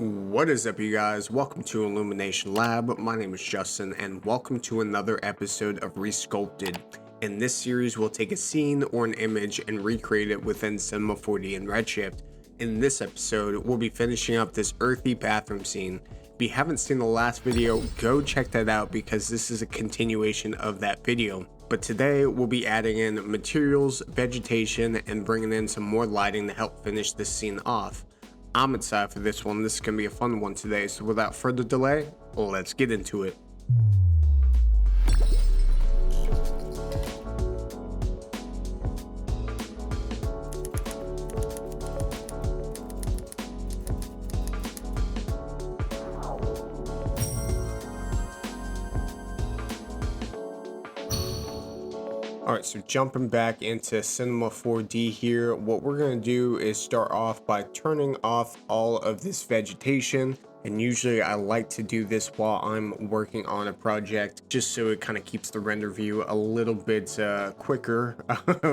What is up, you guys? Welcome to Illumination Lab. My name is Justin, and welcome to another episode of Resculpted. In this series, we'll take a scene or an image and recreate it within Cinema4D and Redshift. In this episode, we'll be finishing up this earthy bathroom scene. If you haven't seen the last video, go check that out because this is a continuation of that video. But today, we'll be adding in materials, vegetation, and bringing in some more lighting to help finish this scene off. I'm excited for this one. This is going to be a fun one today. So without further delay, let's get into it. Alright, so jumping back into Cinema 4D here, what we're going to do is start off by turning off all of this vegetation. And usually I like to do this while I'm working on a project, just so it kind of keeps the render view a little bit quicker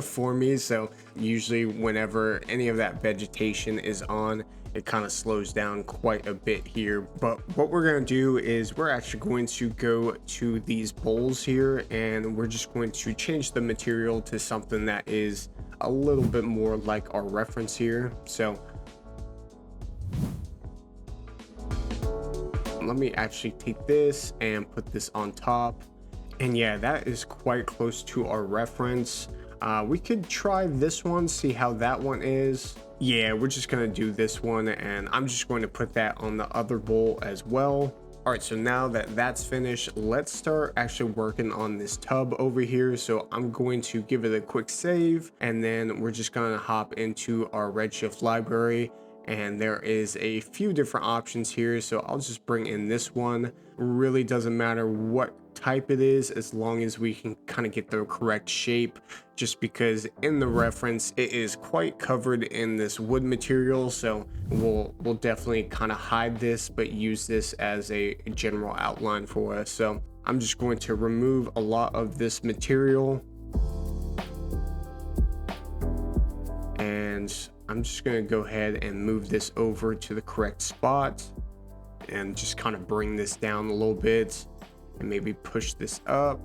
for me. So usually whenever any of that vegetation is on, it kind of slows down quite a bit here. But what we're going to do is we're actually going to go to these bowls here, and we're just going to change the material to something that is a little bit more like our reference here. So let me actually take this and put this on top, and yeah, that is quite close to our reference. We could try this one, see how that one is. Yeah, we're just gonna do this one, and I'm just going to put that on the other bowl as well. All right, so now that that's finished, let's start actually working on this tub over here. So I'm going to give it a quick save, and then we're just gonna hop into our Redshift library. And there is a few different options here, so I'll just bring in this one. Really doesn't matter what type it is, as long as we can kind of get the correct shape, just because in the reference it is quite covered in this wood material. So we'll definitely kind of hide this, but use this as a general outline for us. So I'm just going to remove a lot of this material, and I'm just going to go ahead and move this over to the correct spot and just kind of bring this down a little bit and maybe push this up.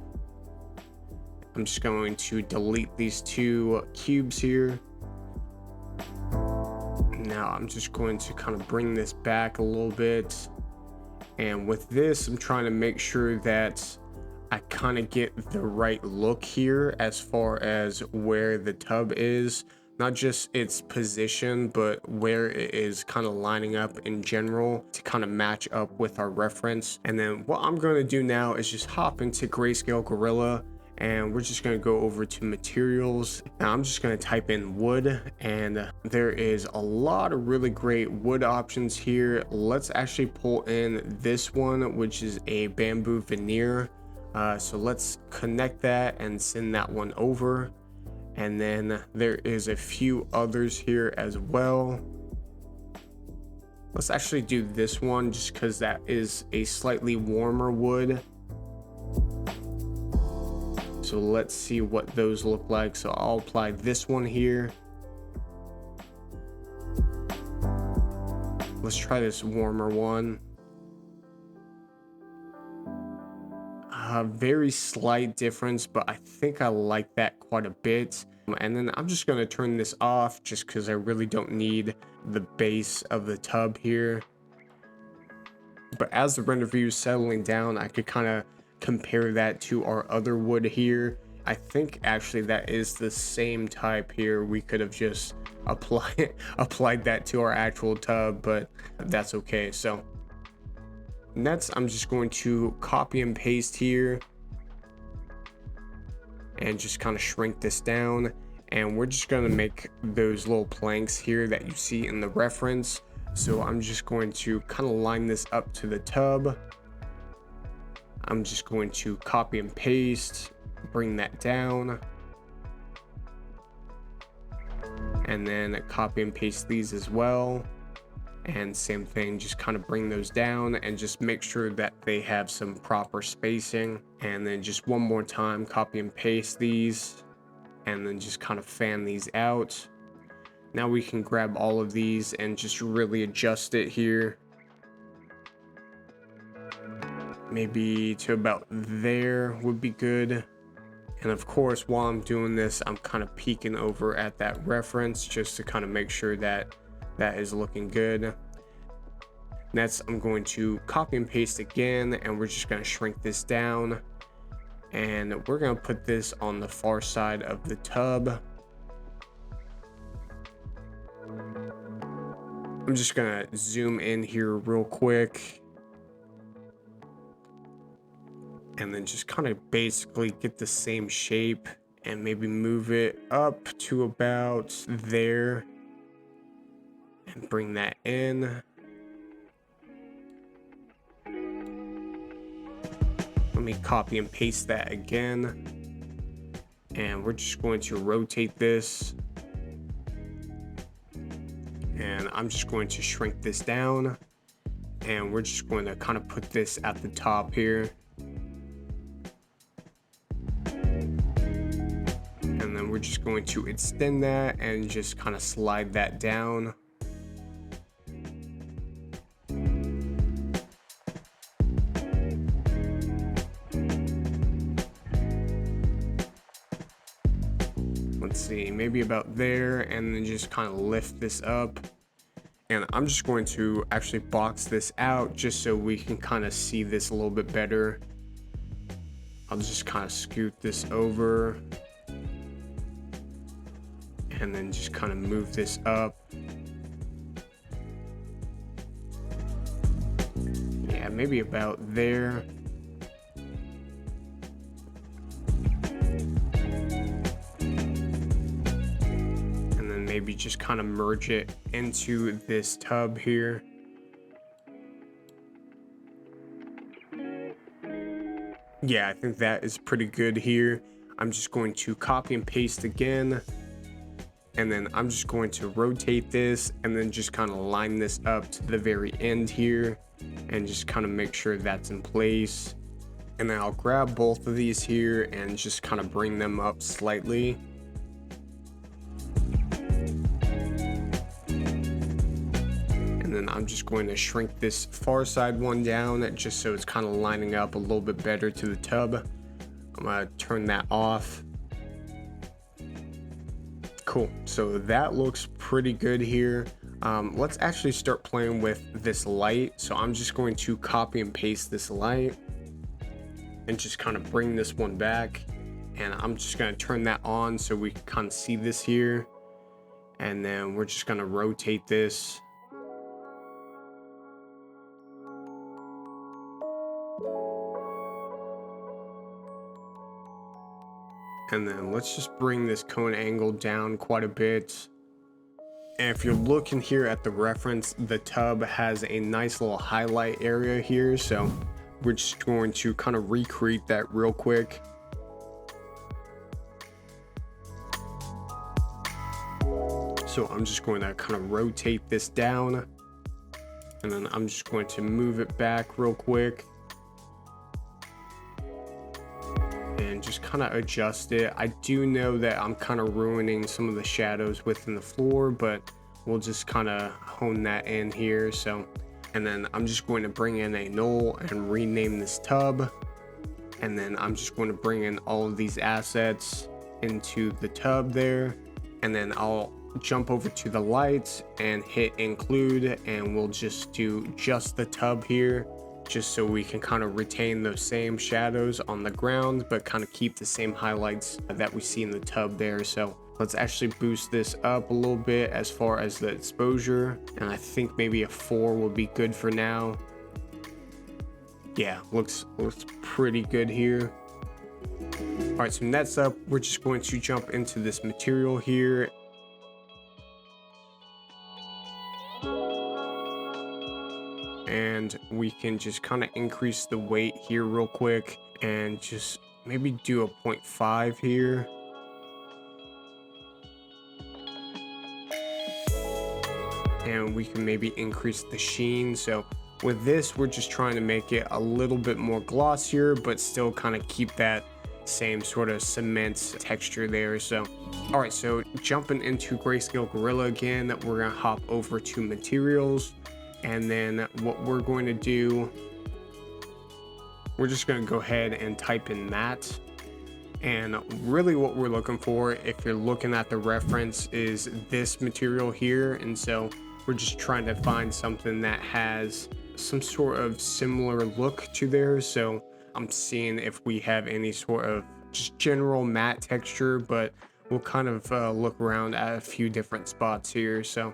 I'm just going to delete these two cubes here. Now I'm just going to kind of bring this back a little bit. And with this, I'm trying to make sure that I kind of get the right look here as far as where the tub is. Not just its position, but where it is kind of lining up in general to kind of match up with our reference. And then what I'm going to do now is just hop into Grayscale Gorilla, and we're just going to go over to materials. Now I'm just going to type in wood, and there is a lot of really great wood options here. Let's actually pull in this one, which is a bamboo veneer. So let's connect that and send that one over. And then there is a few others here as well. Let's actually do this one just because that is a slightly warmer wood. So let's see what those look like. So I'll apply this one here. Let's try this warmer one. Very slight difference, but I think I like that quite a bit. And then I'm just going to turn this off just because I really don't need the base of the tub here. But as the render view is settling down, I could kind of compare that to our other wood here. I think actually that is the same type here. We could have just applied that to our actual tub, but that's okay. So next, I'm just going to copy and paste here and just kind of shrink this down. And we're just going to make those little planks here that you see in the reference. So I'm just going to kind of line this up to the tub. I'm just going to copy and paste, bring that down. And then copy and paste these as well. And same thing, just kind of bring those down and just make sure that they have some proper spacing. And then just one more time, copy and paste these, and then just kind of fan these out. Now we can grab all of these and just really adjust it here. maybe to about there would be good. And of course, while I'm doing this, I'm kind of peeking over at that reference just to kind of make sure that that is looking good. Next, I'm going to copy and paste again, and we're just going to shrink this down. And we're going to put this on the far side of the tub. I'm just going to zoom in here real quick. And then just kind of basically get the same shape and maybe move it up to about there. And bring that in. Let me copy and paste that again. And we're just going to rotate this. And I'm just going to shrink this down. And we're just going to kind of put this at the top here. And then we're just going to extend that and just kind of slide that down. Let's see, maybe about there, and then just kind of lift this up. And I'm just going to actually box this out just so we can kind of see this a little bit better. I'll just kind of scoot this over. And then just kind of move this up. Yeah, maybe about there. And then maybe just kind of merge it into this tub here. Yeah, I think that is pretty good here. I'm just going to copy and paste again. And then I'm just going to rotate this and then just kind of line this up to the very end here and just kind of make sure that's in place. And then I'll grab both of these here and just kind of bring them up slightly. And then I'm just going to shrink this far side one down just so it's kind of lining up a little bit better to the tub. I'm gonna turn that off. Cool, so that looks pretty good here. Let's actually start playing with this light. So I'm just going to copy and paste this light and just kind of bring this one back. And I'm just going to turn that on so we can kind of see this here. And then we're just going to rotate this. And then let's just bring this cone angle down quite a bit. And if you're looking here at the reference, the tub has a nice little highlight area here. So we're just going to kind of recreate that real quick. So I'm just going to kind of rotate this down. And then I'm just going to move it back real quick. And just kind of adjust it. I do know that I'm kind of ruining some of the shadows within the floor, but we'll just kind of hone that in here. So, and then I'm just going to bring in a null and rename this tub. And then I'm just going to bring in all of these assets into the tub there. And then I'll jump over to the lights and hit include, and we'll just do just the tub here, just so we can kind of retain those same shadows on the ground, but kind of keep the same highlights that we see in the tub there. So let's actually boost this up a little bit as far as the exposure. And I think maybe a 4 would be good for now. Yeah, looks pretty good here. All right, so next up, we're just going to jump into this material here. And we can just kind of increase the weight here real quick and just maybe do a 0.5 here. And we can maybe increase the sheen. So with this, we're just trying to make it a little bit more glossier, but still kind of keep that same sort of cement texture there. So all right, so jumping into Grayscale Gorilla again, we're gonna hop over to materials. And then what we're going to do we're just going to go ahead and type in matte. And really what we're looking for, if you're looking at the reference, is this material here. And so we're just trying to find something that has some sort of similar look to theirs. So I'm seeing if we have any sort of just general matte texture, but we'll kind of look around at a few different spots here. So,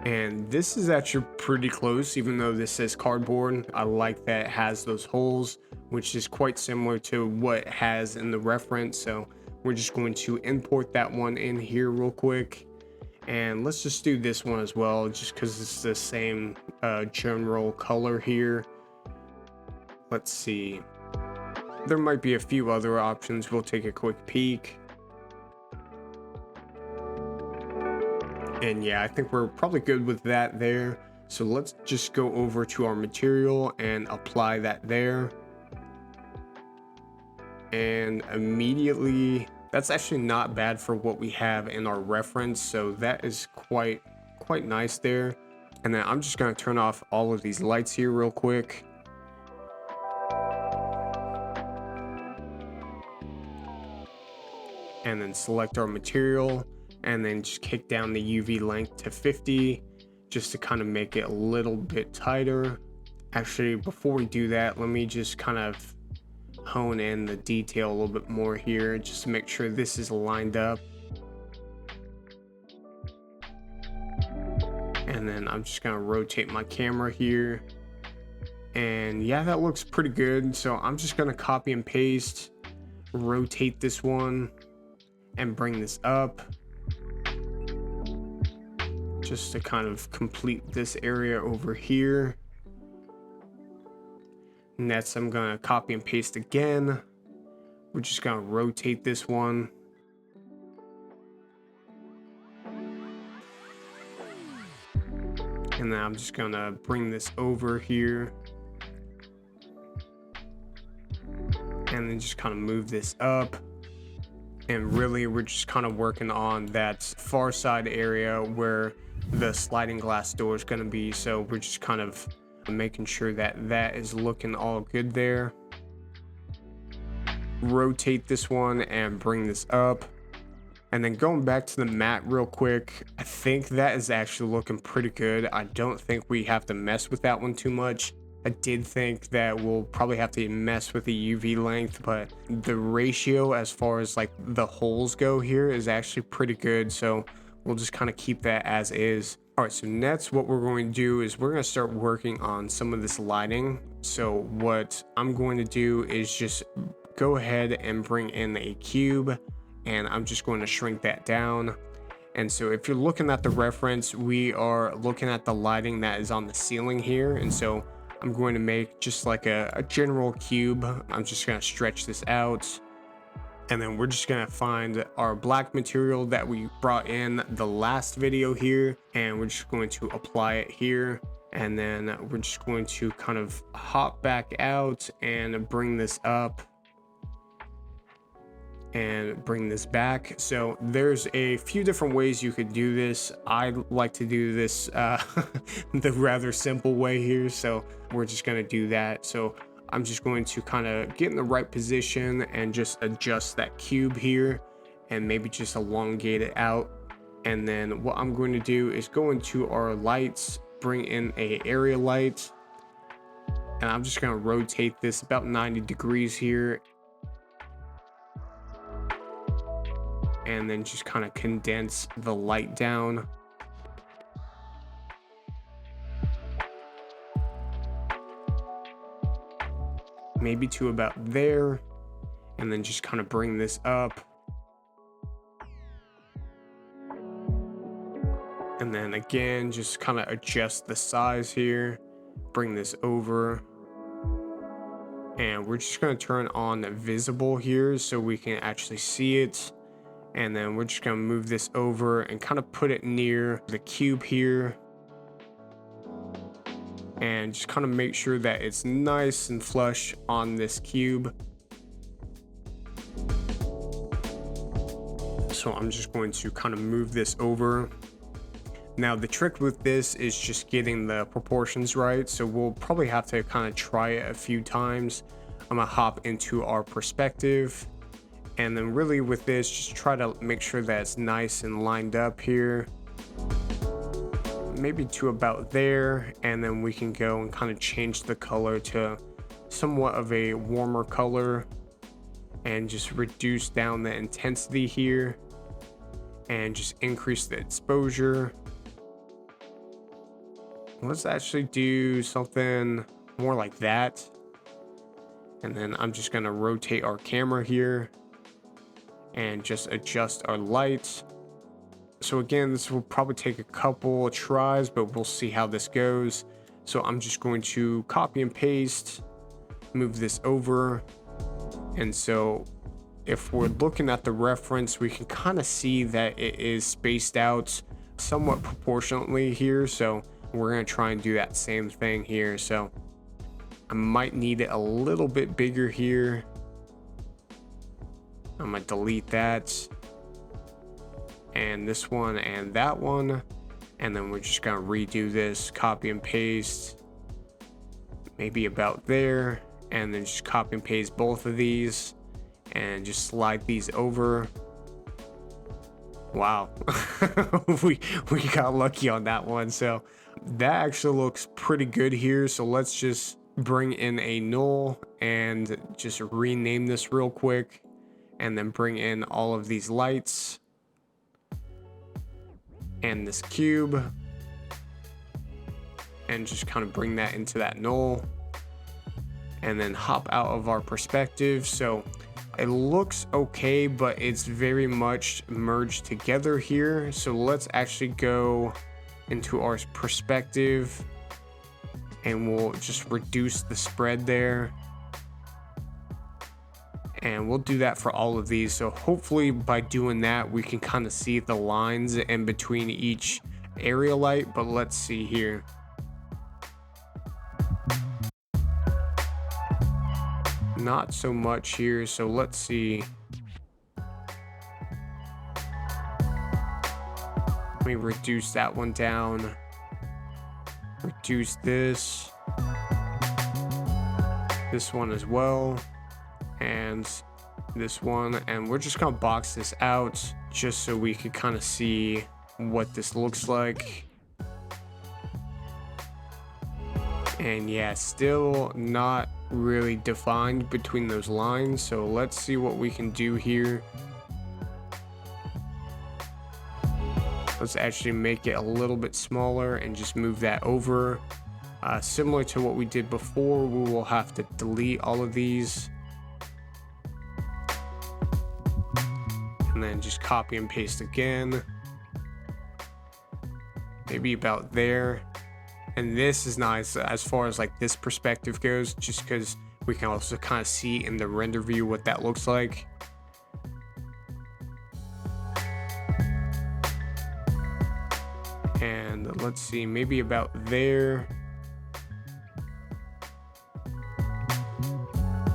and this is actually pretty close, even though this says cardboard. I like that it has those holes, which is quite similar to what it has in the reference. So we're just going to import that one in here real quick. And let's just do this one as well, just because it's the same general color here. Let's see. There might be a few other options. We'll take a quick peek. And yeah, I think we're probably good with that there. So let's just go over to our material and apply that there. And immediately, that's actually not bad for what we have in our reference. So that is quite nice there. And then I'm just going to turn off all of these lights here real quick. And then select our material, and then just kick down the UV length to 50 just to kind of make it a little bit tighter. Actually, before we do that, let me just kind of hone in the detail a little bit more here just to make sure this is lined up. And then I'm just gonna rotate my camera here, and yeah, that looks pretty good. So I'm just gonna copy and paste, rotate this one and bring this up just to kind of complete this area over here. Next, I'm gonna copy and paste again. We're just gonna rotate this one. And then I'm just gonna bring this over here. And then just kind of move this up. And really, we're just kind of working on that far side area where the sliding glass door is going to be. So we're just kind of making sure that that is looking all good there. Rotate this one and bring this up. And then going back to the matte real quick, I think that is actually looking pretty good. I don't think we have to mess with that one too much. I did think that we'll probably have to mess with the UV length, but the ratio as far as like the holes go here is actually pretty good. So we'll just kind of keep that as is. All right, so next what we're going to do is we're going to start working on some of this lighting. So what I'm going to do is just go ahead and bring in a cube, and I'm just going to shrink that down. And so if you're looking at the reference, we are looking at the lighting that is on the ceiling here. And so I'm going to make just like a general cube. I'm just going to stretch this out. And then we're just going to find our black material that we brought in the last video here. And we're just going to apply it here. And then we're just going to kind of hop back out and bring this up. And bring this back. So there's a few different ways you could do this. I like to do this the rather simple way here, so we're just going to do that. So I'm just going to kind of get in the right position and just adjust that cube here and maybe just elongate it out. And then what I'm going to do is go into our lights, bring in a area light, and I'm just going to rotate this about 90 degrees here. And then just kind of condense the light down. Maybe to about there. And then just kind of bring this up. And then again, just kind of adjust the size here. Bring this over. And we're just going to turn on visible here so we can actually see it. And then we're just going to move this over and kind of put it near the cube here. And just kind of make sure that it's nice and flush on this cube. So I'm just going to kind of move this over. Now the trick with this is just getting the proportions right, so we'll probably have to kind of try it a few times. I'm gonna hop into our perspective, and then really with this, just try to make sure that it's nice and lined up here, maybe to about there, and then we can go and kind of change the color to somewhat of a warmer color and just reduce down the intensity here and just increase the exposure. Let's actually do something more like that. And then I'm just gonna rotate our camera here and just adjust our lights. So again, this will probably take a couple of tries, but we'll see how this goes. So I'm just going to copy and paste, move this over. And so if we're looking at the reference, we can kind of see that it is spaced out somewhat proportionately here. So we're going to try and do that same thing here. So I might need it a little bit bigger here. I'm going to delete that, and this one and that one, and then we're just going to redo this, copy and paste, maybe about there, and then just copy and paste both of these and just slide these over. Wow. we got lucky on that one. So that actually looks pretty good here. So let's just bring in a null and just rename this real quick, and then bring in all of these lights and this cube, and just kind of bring that into that null, and then hop out of our perspective. So it looks okay, but it's very much merged together here. So let's actually go into our perspective, and we'll just reduce the spread there, and we'll do that for all of these. So hopefully by doing that, we can kind of see the lines in between each area light. But let's see here. Not so much here. So let's see. Let me reduce that one down. Reduce this one as well, and this one, and we're just gonna box this out just so we can kind of see what this looks like. And yeah, still not really defined between those lines, so let's see what we can do here. Let's actually make it a little bit smaller and just move that over. Similar to what we did before, we will have to delete all of these, and then just copy and paste again, maybe about there. And this is nice as far as like this perspective goes, just because we can also kind of see in the render view what that looks like. And let's see, maybe about there.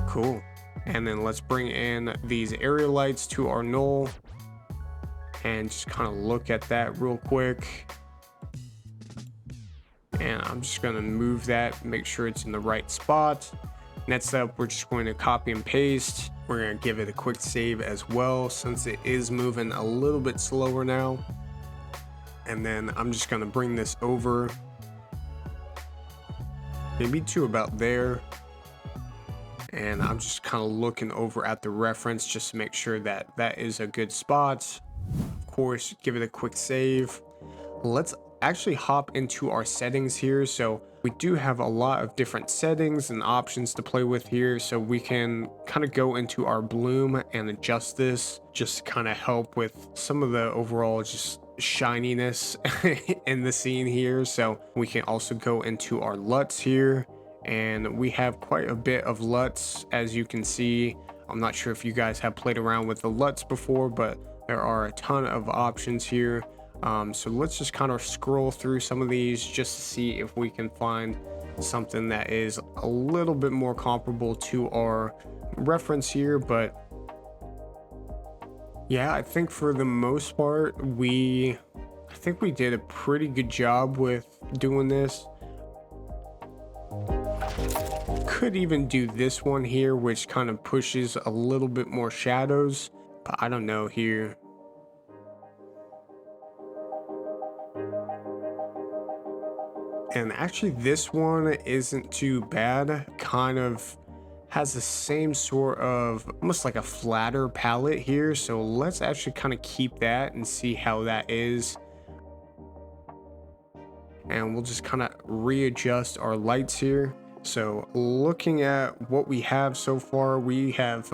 Cool. And then let's bring in these area lights to our null and just kind of look at that real quick. And I'm just going to move that, make sure it's in the right spot. Next up, we're just going to copy and paste. We're going to give it a quick save as well, since it is moving a little bit slower now. And then I'm just going to bring this over, maybe to about there. And I'm just kind of looking over at the reference just to make sure that that is a good spot. Of course, give it a quick save. Let's actually hop into our settings here. So we do have a lot of different settings and options to play with here. So we can kind of go into our bloom and adjust this, just to kind of help with some of the overall just shininess in the scene here. So we can also go into our LUTs here, and we have quite a bit of LUTs, as you can see. I'm not sure if you guys have played around with the LUTs before, but there are a ton of options here. So let's just kind of scroll through some of these just to see if we can find something that is a little bit more comparable to our reference here. But yeah, I think for the most part, I think we did a pretty good job with doing this. Could even do this one here, which kind of pushes a little bit more shadows, but I don't know here. And actually this one isn't too bad, kind of has the same sort of almost like a flatter palette here, so let's actually kind of keep that and see how that is. And we'll just kind of readjust our lights here. So looking at what we have so far, we have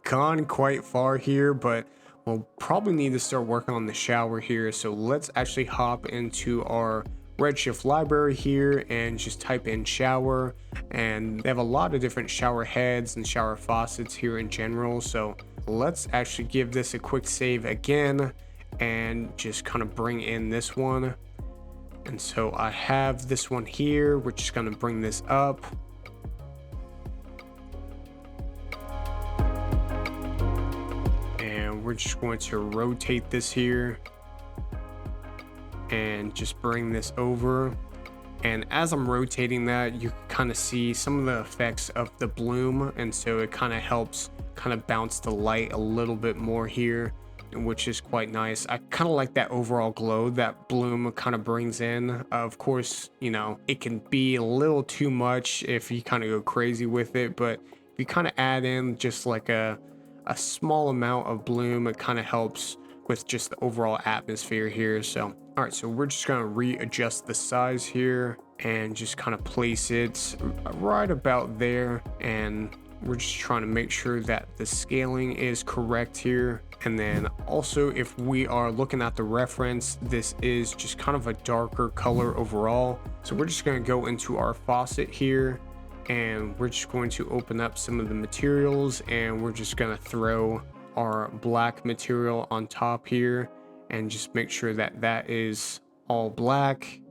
gone quite far here, but we'll probably need to start working on the shower here. So let's actually hop into our Redshift library here and just type in shower, and they have a lot of different shower heads and shower faucets here in general. So let's actually give this a quick save again and just kind of bring in this one. And so I have this one here. We're just going to bring this up. And we're just going to rotate this here and just bring this over. And as I'm rotating that, you can kind of see some of the effects of the bloom. And so it kind of helps kind of bounce the light a little bit more here, which is quite nice. I kind of like that overall glow that bloom kind of brings in. Of course, you know, it can be a little too much if you kind of go crazy with it, but if you kind of add in just like a small amount of bloom, it kind of helps with just the overall atmosphere here. So all right, so we're just going to readjust the size here and just kind of place it right about there, and we're just trying to make sure that the scaling is correct here. And then also, if we are looking at the reference, this is just kind of a darker color overall. So we're just going to go into our faucet here, and we're just going to open up some of the materials, and we're just going to throw our black material on top here and just make sure that that is all black,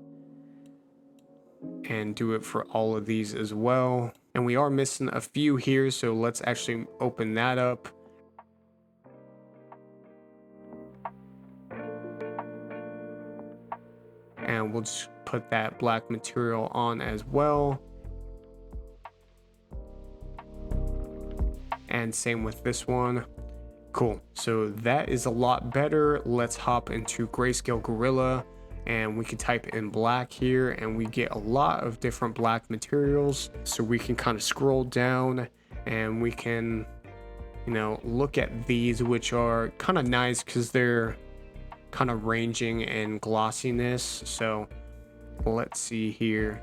and do it for all of these as well. And we are missing a few here, so let's actually open that up. And we'll just put that black material on as well. And same with this one. Cool, so that is a lot better. Let's hop into Grayscale Gorilla, and we can type in black here, and we get a lot of different black materials. So we can kind of scroll down and we can, you know, look at these, which are kind of nice because they're kind of ranging in glossiness. So let's see here.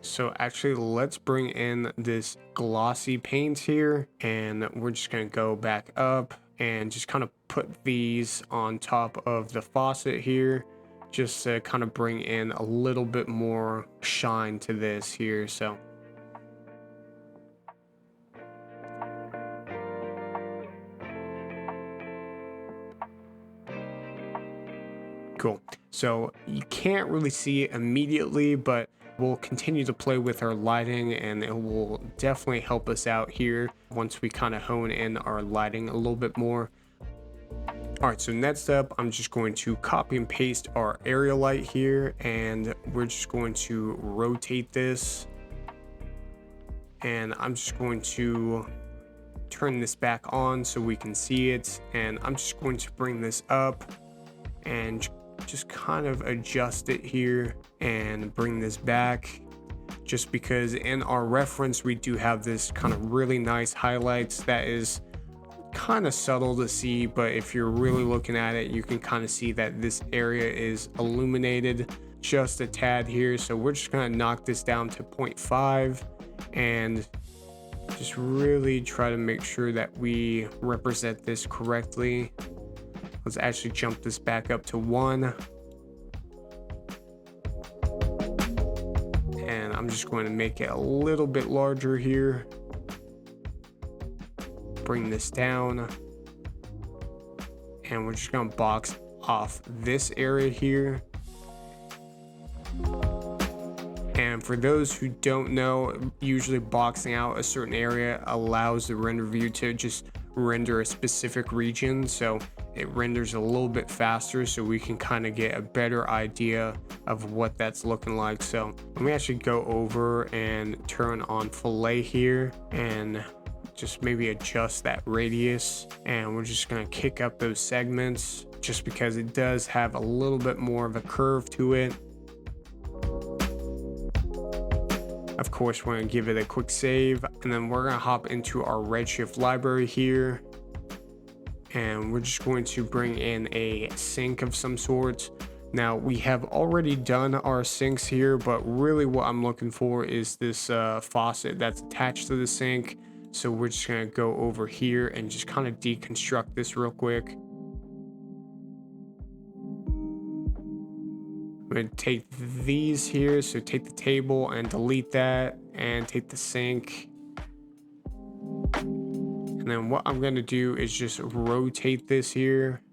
So actually, let's bring in this glossy paint here, and we're just going to go back up and just kind of put these on top of the faucet here, just to kind of bring in a little bit more shine to this here. So cool. So you can't really see it immediately, but we'll continue to play with our lighting, and it will definitely help us out here once we kind of hone in our lighting a little bit more. All right, so next up, I'm just going to copy and paste our area light here, and we're just going to rotate this, and I'm just going to turn this back on so we can see it, and I'm just going to bring this up and just kind of adjust it here and bring this back, just because in our reference we do have this kind of really nice highlights that is kind of subtle to see, but if you're really looking at it, you can kind of see that this area is illuminated just a tad here. So we're just going to knock this down to 0.5 and just really try to make sure that we represent this correctly. Let's actually jump this back up to 1. And I'm just going to make it a little bit larger here. Bring this down. And we're just going to box off this area here. And for those who don't know, usually boxing out a certain area allows the render view to just render a specific region. So it renders a little bit faster so we can kind of get a better idea of what that's looking like. So let me actually go over and turn on fillet here and just maybe adjust that radius, and we're just going to kick up those segments just because it does have a little bit more of a curve to it. Of course, we're going to give it a quick save, and then we're going to hop into our Redshift library here, and we're just going to bring in a sink of some sort. Now, we have already done our sinks here, but really what I'm looking for is this faucet that's attached to the sink. So we're just going to go over here and just kind of deconstruct this real quick. I'm going to take these here, so take the table and delete that, and take the sink. And then what I'm going to do is just rotate this here,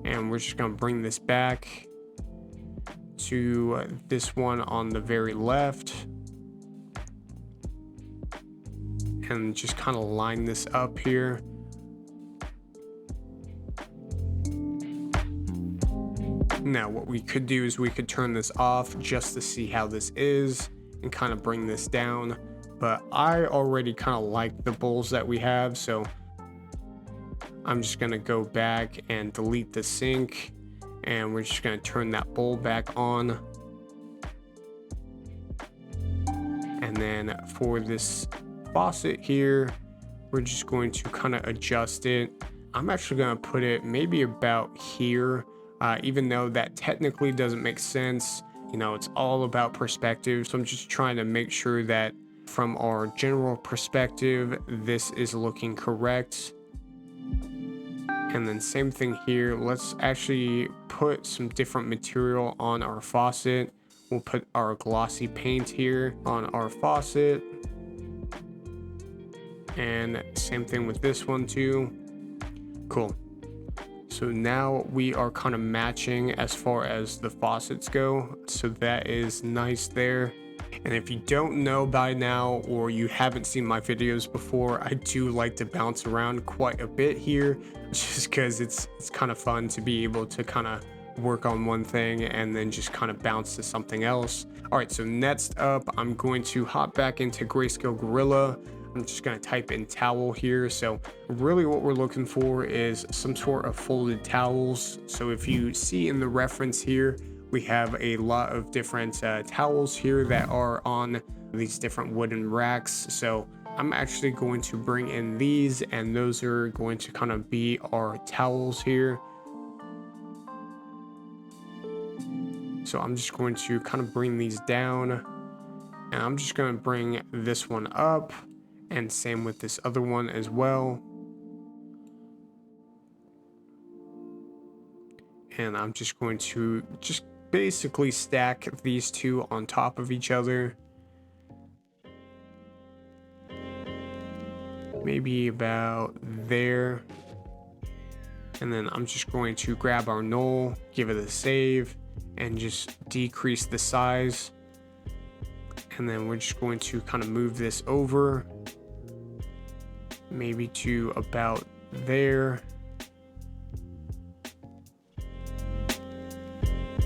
and we're just going to bring this back to this one on the very left, and just kind of line this up here. Now what we could do is we could turn this off just to see how this is and kind of bring this down, but I already kind of like the bowls that we have, so I'm just going to go back and delete the sink, and we're just going to turn that bowl back on. And then for this faucet here, we're just going to kind of adjust it. I'm actually going to put it maybe about here, even though that technically doesn't make sense. You know, it's all about perspective, so I'm just trying to make sure that from our general perspective this is looking correct. And then same thing here, let's actually put some different material on our faucet. We'll put our glossy paint here on our faucet, and same thing with this one too. Cool. So now we are kind of matching as far as the faucets go, so that is nice there. And if you don't know by now, or you haven't seen my videos before, I do like to bounce around quite a bit here, just because it's kind of fun to be able to kind of work on one thing and then just kind of bounce to something else. All right, so next up, I'm going to hop back into Grayscale Gorilla. I'm just going to type in towel here. So really what we're looking for is some sort of folded towels. So if you see in the reference here, we have a lot of different towels here that are on these different wooden racks. So I'm actually going to bring in these, and those are going to kind of be our towels here. So I'm just going to kind of bring these down, and I'm just going to bring this one up, and same with this other one as well. And I'm just going to just basically stack these two on top of each other. Maybe about there. And then I'm just going to grab our null, give it a save, and just decrease the size. And then we're just going to kind of move this over, maybe to about there.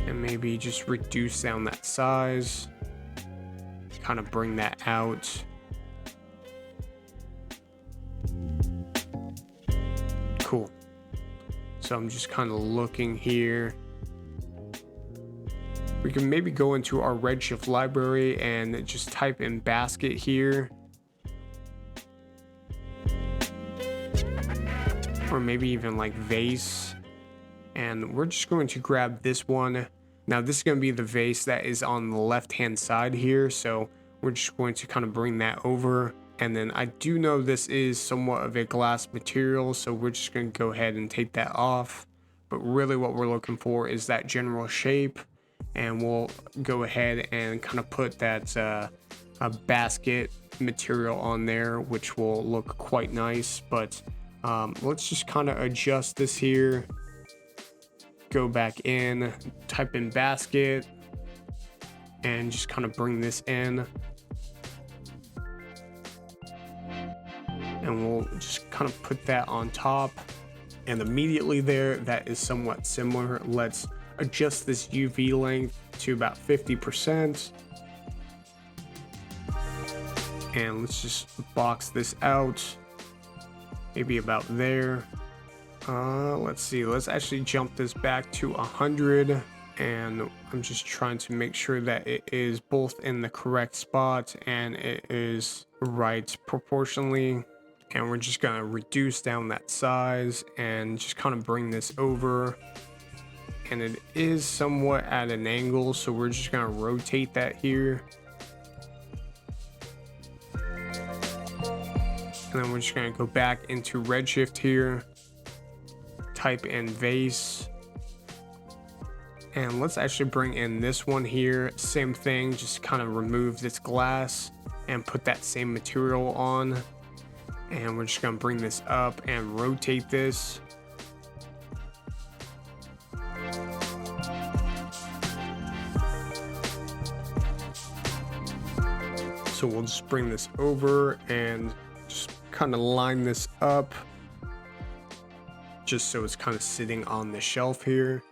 And maybe just reduce down that size, kind of bring that out. Cool. So I'm just kind of looking here. We can maybe go into our Redshift library and just type in basket here. Or maybe even like vase. And we're just going to grab this one. Now this is going to be the vase that is on the left hand side here, so we're just going to kind of bring that over. And then I do know this is somewhat of a glass material, so we're just going to go ahead and take that off. But really what we're looking for is that general shape, and we'll go ahead and kind of put that a basket material on there, which will look quite nice. But let's just kind of adjust this here. Go back in, type in basket, and just kind of bring this in. And we'll just kind of put that on top. And immediately there, that is somewhat similar. Let's adjust this UV length to about 50%. And let's just box this out, maybe about there. Let's see, let's actually jump this back to 100. And I'm just trying to make sure that it is both in the correct spot and it is right proportionally. And we're just gonna reduce down that size and just kind of bring this over. And it is somewhat at an angle, so we're just gonna rotate that here. And then we're just gonna go back into Redshift here, type in vase. And let's actually bring in this one here. Same thing, just kind of remove this glass and put that same material on. And we're just gonna bring this up and rotate this. So we'll just bring this over and just kind of line this up, just so it's kind of sitting on the shelf here.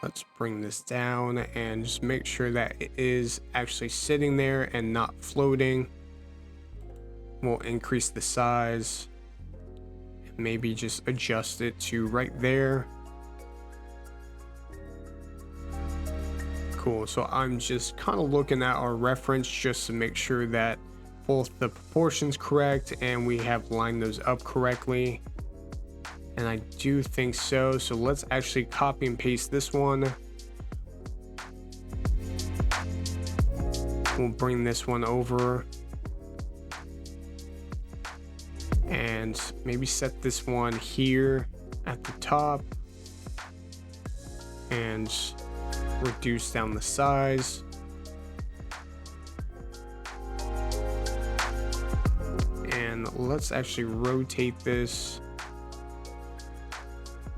Let's bring this down and just make sure that it is actually sitting there and not floating. We'll increase the size and maybe just adjust it to right there. Cool, so I'm just kind of looking at our reference just to make sure that both the proportions correct and we have lined those up correctly. And I do think so. So let's actually copy and paste this one. We'll bring this one over. And maybe set this one here at the top. And reduce down the size. And let's actually rotate this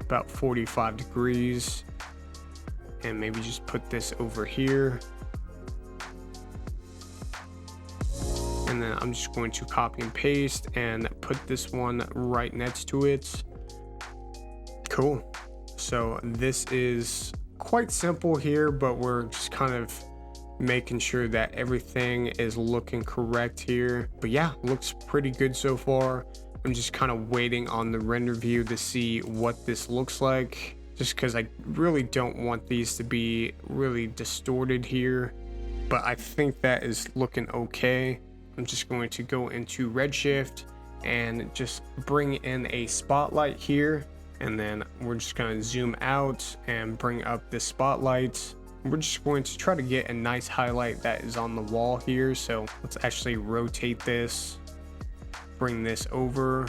about 45 degrees. And maybe just put this over here. And then I'm just going to copy and paste and put this one right next to it. Cool. So this is quite simple here, but we're just kind of making sure that everything is looking correct here. But yeah, looks pretty good so far. I'm just kind of waiting on the render view to see what this looks like, just because I really don't want these to be really distorted here. But I think that is looking okay. I'm just going to go into Redshift and just bring in a spotlight here. And then we're just going to zoom out and bring up this spotlight. We're just going to try to get a nice highlight that is on the wall here. So let's actually rotate this, bring this over.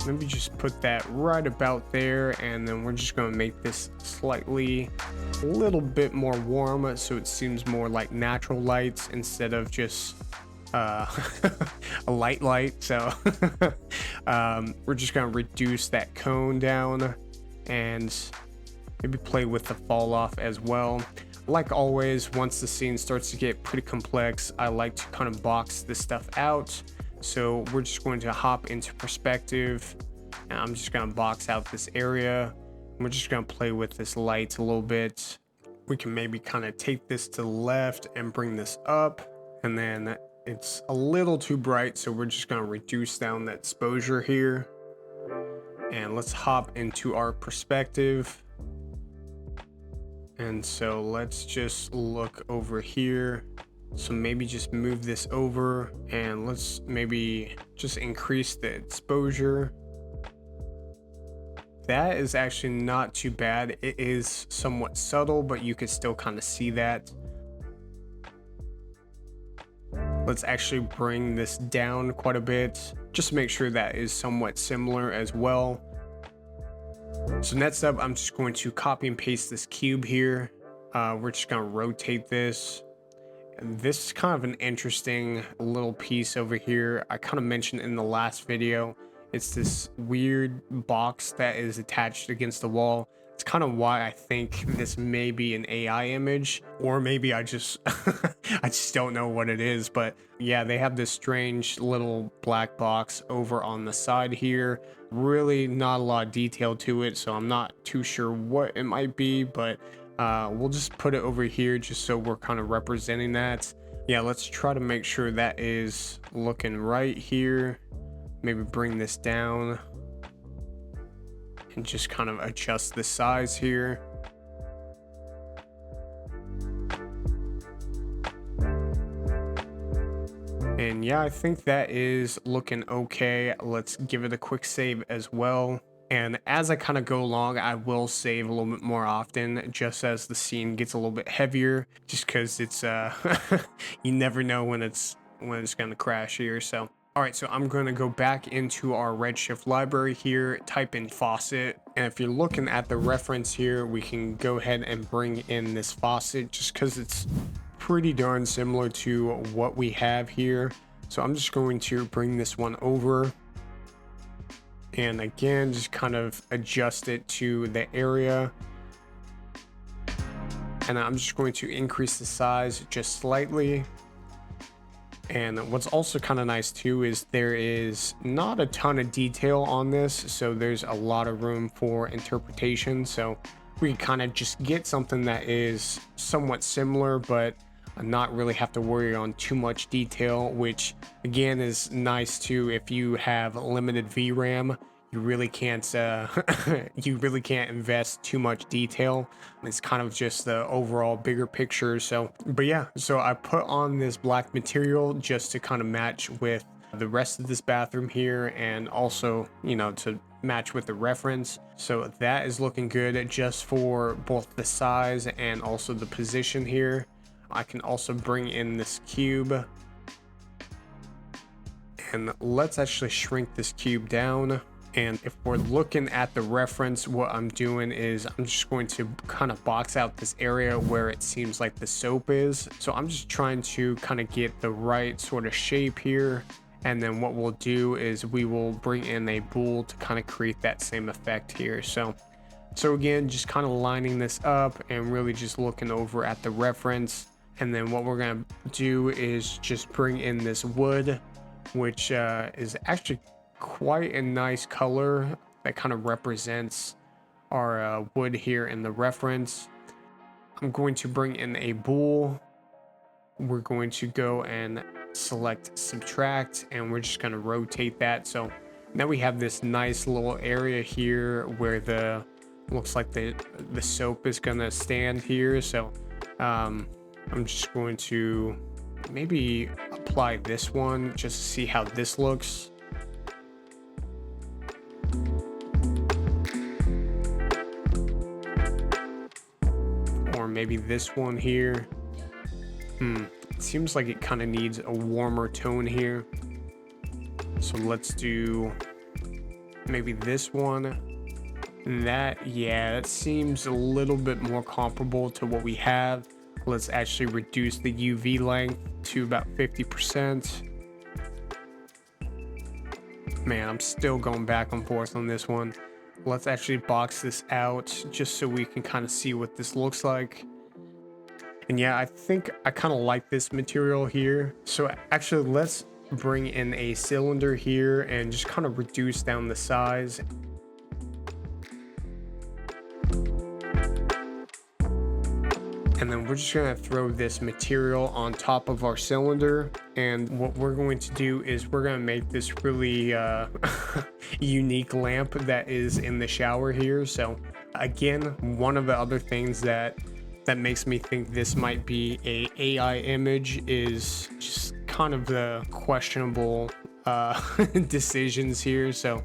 Maybe just put that right about there, and then we're just going to make this slightly a little bit more warm so it seems more like natural lights instead of just a light. So we're just going to reduce that cone down and maybe play with the fall off as well. Like always, once the scene starts to get pretty complex, I like to kind of box this stuff out. So we're just going to hop into perspective, and I'm just going to box out this area. We're just going to play with this light a little bit. We can maybe kind of take this to the left and bring this up, and then it's a little too bright, so we're just going to reduce down that exposure here. And let's hop into our perspective. And so let's just look over here. So maybe just move this over, and let's maybe just increase the exposure. That is actually not too bad. It is somewhat subtle, but you can still kind of see that. Let's actually bring this down quite a bit, just to make sure that is somewhat similar as well. So next up, I'm just going to copy and paste this cube here. We're just going to rotate this. And this is kind of an interesting little piece over here. I kind of mentioned in the last video, it's this weird box that is attached against the wall. It's kind of why I think this may be an AI image, or maybe I just I just don't know what it is. But yeah, they have this strange little black box over on the side here. Really not a lot of detail to it, so I'm not too sure what it might be, but we'll just put it over here just so we're kind of representing that. Yeah, let's try to make sure that is looking right here. Maybe bring this down and just kind of adjust the size here. And yeah, I think that is looking okay. Let's give it a quick save as well. And as I kind of go along, I will save a little bit more often just as the scene gets a little bit heavier, just because it's you never know when it's going to crash here. So all right, so I'm going to go back into our Redshift library here, type in faucet. And if you're looking at the reference here, we can go ahead and bring in this faucet just because it's pretty darn similar to what we have here. So I'm just going to bring this one over. And again, just kind of adjust it to the area. And I'm just going to increase the size just slightly. And what's also kind of nice too is there is not a ton of detail on this, so there's a lot of room for interpretation. So we can kind of just get something that is somewhat similar, but not really have to worry on too much detail, which again is nice too if you have limited VRAM. You really can't you really can't invest too much detail. It's kind of just the overall bigger picture. So but yeah, so I put on this black material just to kind of match with the rest of this bathroom here, and also, you know, to match with the reference. So that is looking good just for both the size and also the position here. I can also bring in this cube, and let's actually shrink this cube down. And if we're looking at the reference, what I'm doing is I'm just going to kind of box out this area where it seems like the soap is. So I'm just trying to kind of get the right sort of shape here. And then what we'll do is we will bring in a bool to kind of create that same effect here. So again, just kind of lining this up and really just looking over at the reference. And then what we're going to do is just bring in this wood, which is actually quite a nice color that kind of represents our wood here in the reference. I'm going to bring in a bool. We're going to go and select subtract, and we're just going to rotate that. So now we have this nice little area here where the looks like the soap is going to stand here. So I'm just going to maybe apply this one just to see how this looks. Or maybe this one here. It seems like it kind of needs a warmer tone here. So let's do maybe this one. And that, yeah, that seems a little bit more comparable to what we have. Let's actually reduce the UV length to about 50%. Man, I'm still going back and forth on this one. Let's actually box this out just so we can kind of see what this looks like. And yeah, I think I kind of like this material here. So actually, let's bring in a cylinder here and just kind of reduce down the size. And then we're just going to throw this material on top of our cylinder. And what we're going to do is we're going to make this really unique lamp that is in the shower here. So again, one of the other things that makes me think this might be a AI image is just kind of the questionable decisions here. So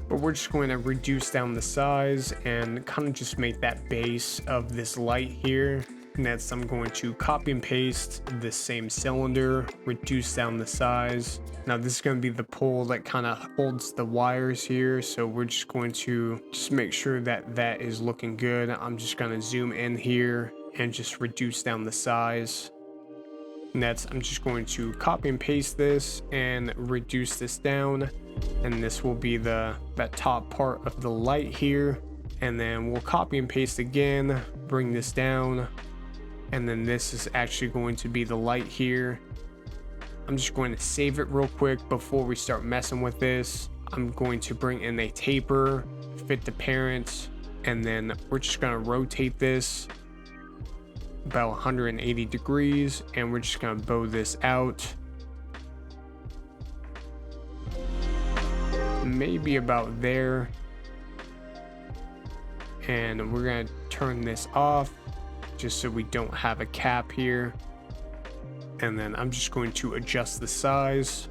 but we're just going to reduce down the size and kind of just make that base of this light here. Next, I'm going to copy and paste this same cylinder, reduce down the size. Now this is going to be the pole that kind of holds the wires here. So we're just going to just make sure that that is looking good. I'm just going to zoom in here and just reduce down the size. Next, I'm just going to copy and paste this and reduce this down. And this will be that top part of the light here. And then we'll copy and paste again, bring this down. And then this is actually going to be the light here. I'm just going to save it real quick before we start messing with this. I'm going to bring in a taper, fit the parent, and then we're just going to rotate this about 180 degrees, and we're just going to bow this out. Maybe about there. And we're going to turn this off just so we don't have a cap here. And then I'm just going to adjust the size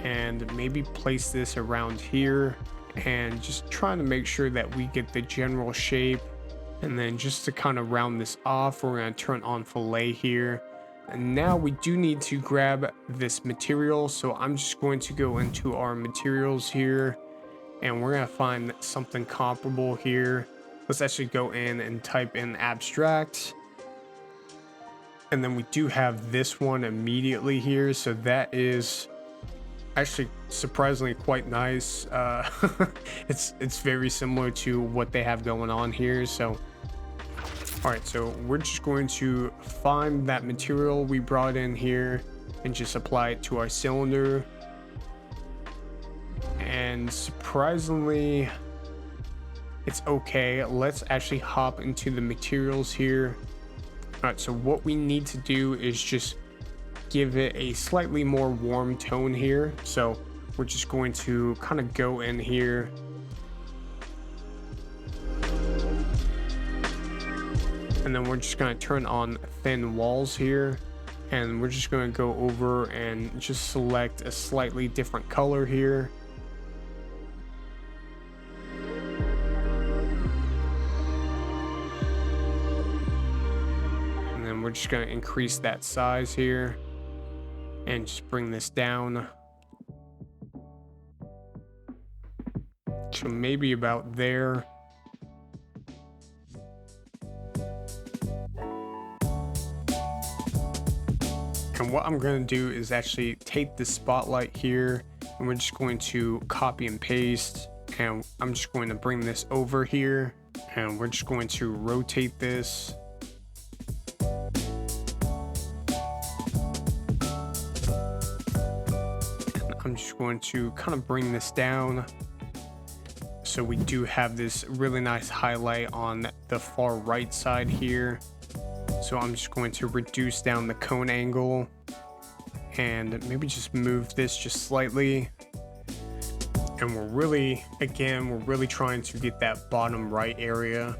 and maybe place this around here, and just trying to make sure that we get the general shape. And then just to kind of round this off, we're going to turn on fillet here. And now we do need to grab this material, so I'm just going to go into our materials here, and we're going to find something comparable here. Let's actually go in and type in abstract. And then we do have this one immediately here, so that is actually surprisingly quite nice. It's very similar to what they have going on here. So all right, so we're just going to find that material we brought in here and just apply it to our cylinder. And surprisingly, it's okay. Let's actually hop into the materials here. All right, so what we need to do is just give it a slightly more warm tone here. So we're just going to kind of go in here. And then we're just going to turn on thin walls here. And we're just going to go over and just select a slightly different color here. We're just going to increase that size here and just bring this down. So maybe about there. And what I'm going to do is actually take the spotlight here, and we're just going to copy and paste, and I'm just going to bring this over here, and we're just going to rotate this. I'm just going to kind of bring this down so we do have this really nice highlight on the far right side here. So I'm just going to reduce down the cone angle and maybe just move this just slightly. And we're really trying to get that bottom right area.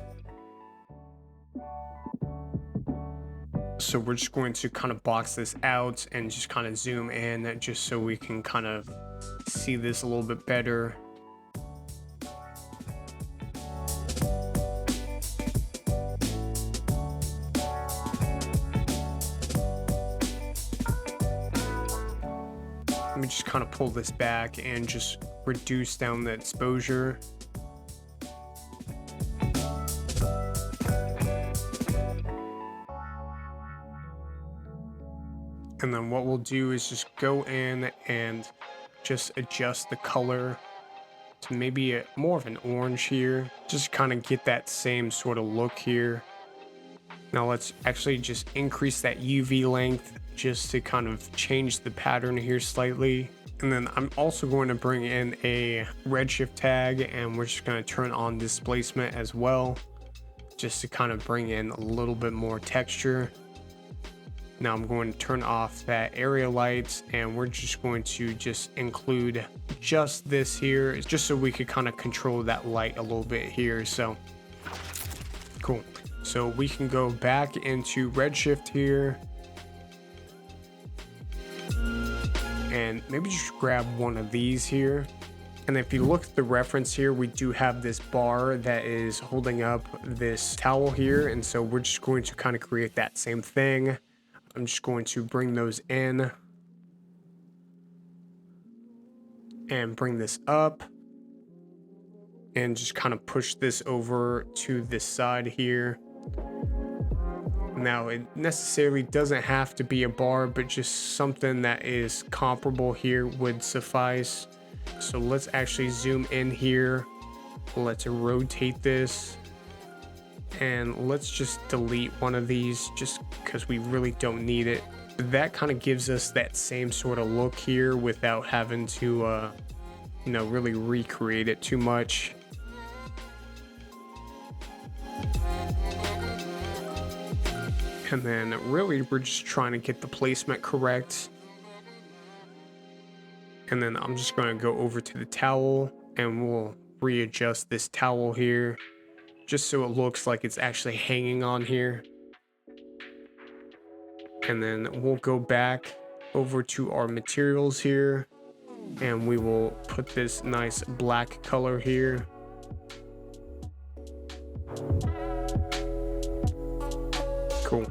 So we're just going to kind of box this out and just kind of zoom in just so we can kind of see this a little bit better. Let me just kind of pull this back and just reduce down the exposure. And then what we'll do is just go in and just adjust the color to maybe more of an orange here. Just kind of get that same sort of look here. Now let's actually just increase that UV length just to kind of change the pattern here slightly. And then I'm also going to bring in a Redshift tag, and we're just going to turn on displacement as well, just to kind of bring in a little bit more texture. Now I'm going to turn off that area lights, and we're just going to just include just this here, just so we could kind of control that light a little bit here. So cool. So we can go back into Redshift here and maybe just grab one of these here. And if you look at the reference here, we do have this bar that is holding up this towel here. And so we're just going to kind of create that same thing. I'm just going to bring those in and bring this up and just kind of push this over to this side here. Now, it necessarily doesn't have to be a bar, but just something that is comparable here would suffice. So let's actually zoom in here let's rotate this, and let's just delete one of these just because we really don't need it. That kind of gives us that same sort of look here without having to really recreate it too much. And then really we're just trying to get the placement correct. And then I'm just going to go over to the towel and we'll readjust this towel here just so it looks like it's actually hanging on here. And then we'll go back over to our materials here and we will put this nice black color here. Cool.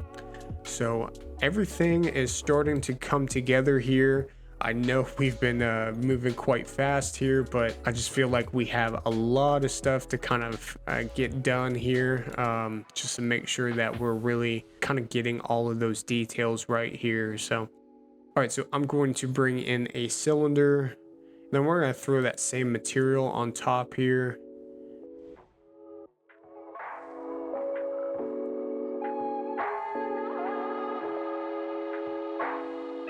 So everything is starting to come together here. I know we've been moving quite fast here, but I just feel like we have a lot of stuff to kind of get done here, just to make sure that we're really kind of getting all of those details right here. So, all right, so I'm going to bring in a cylinder. Then we're going to throw that same material on top here.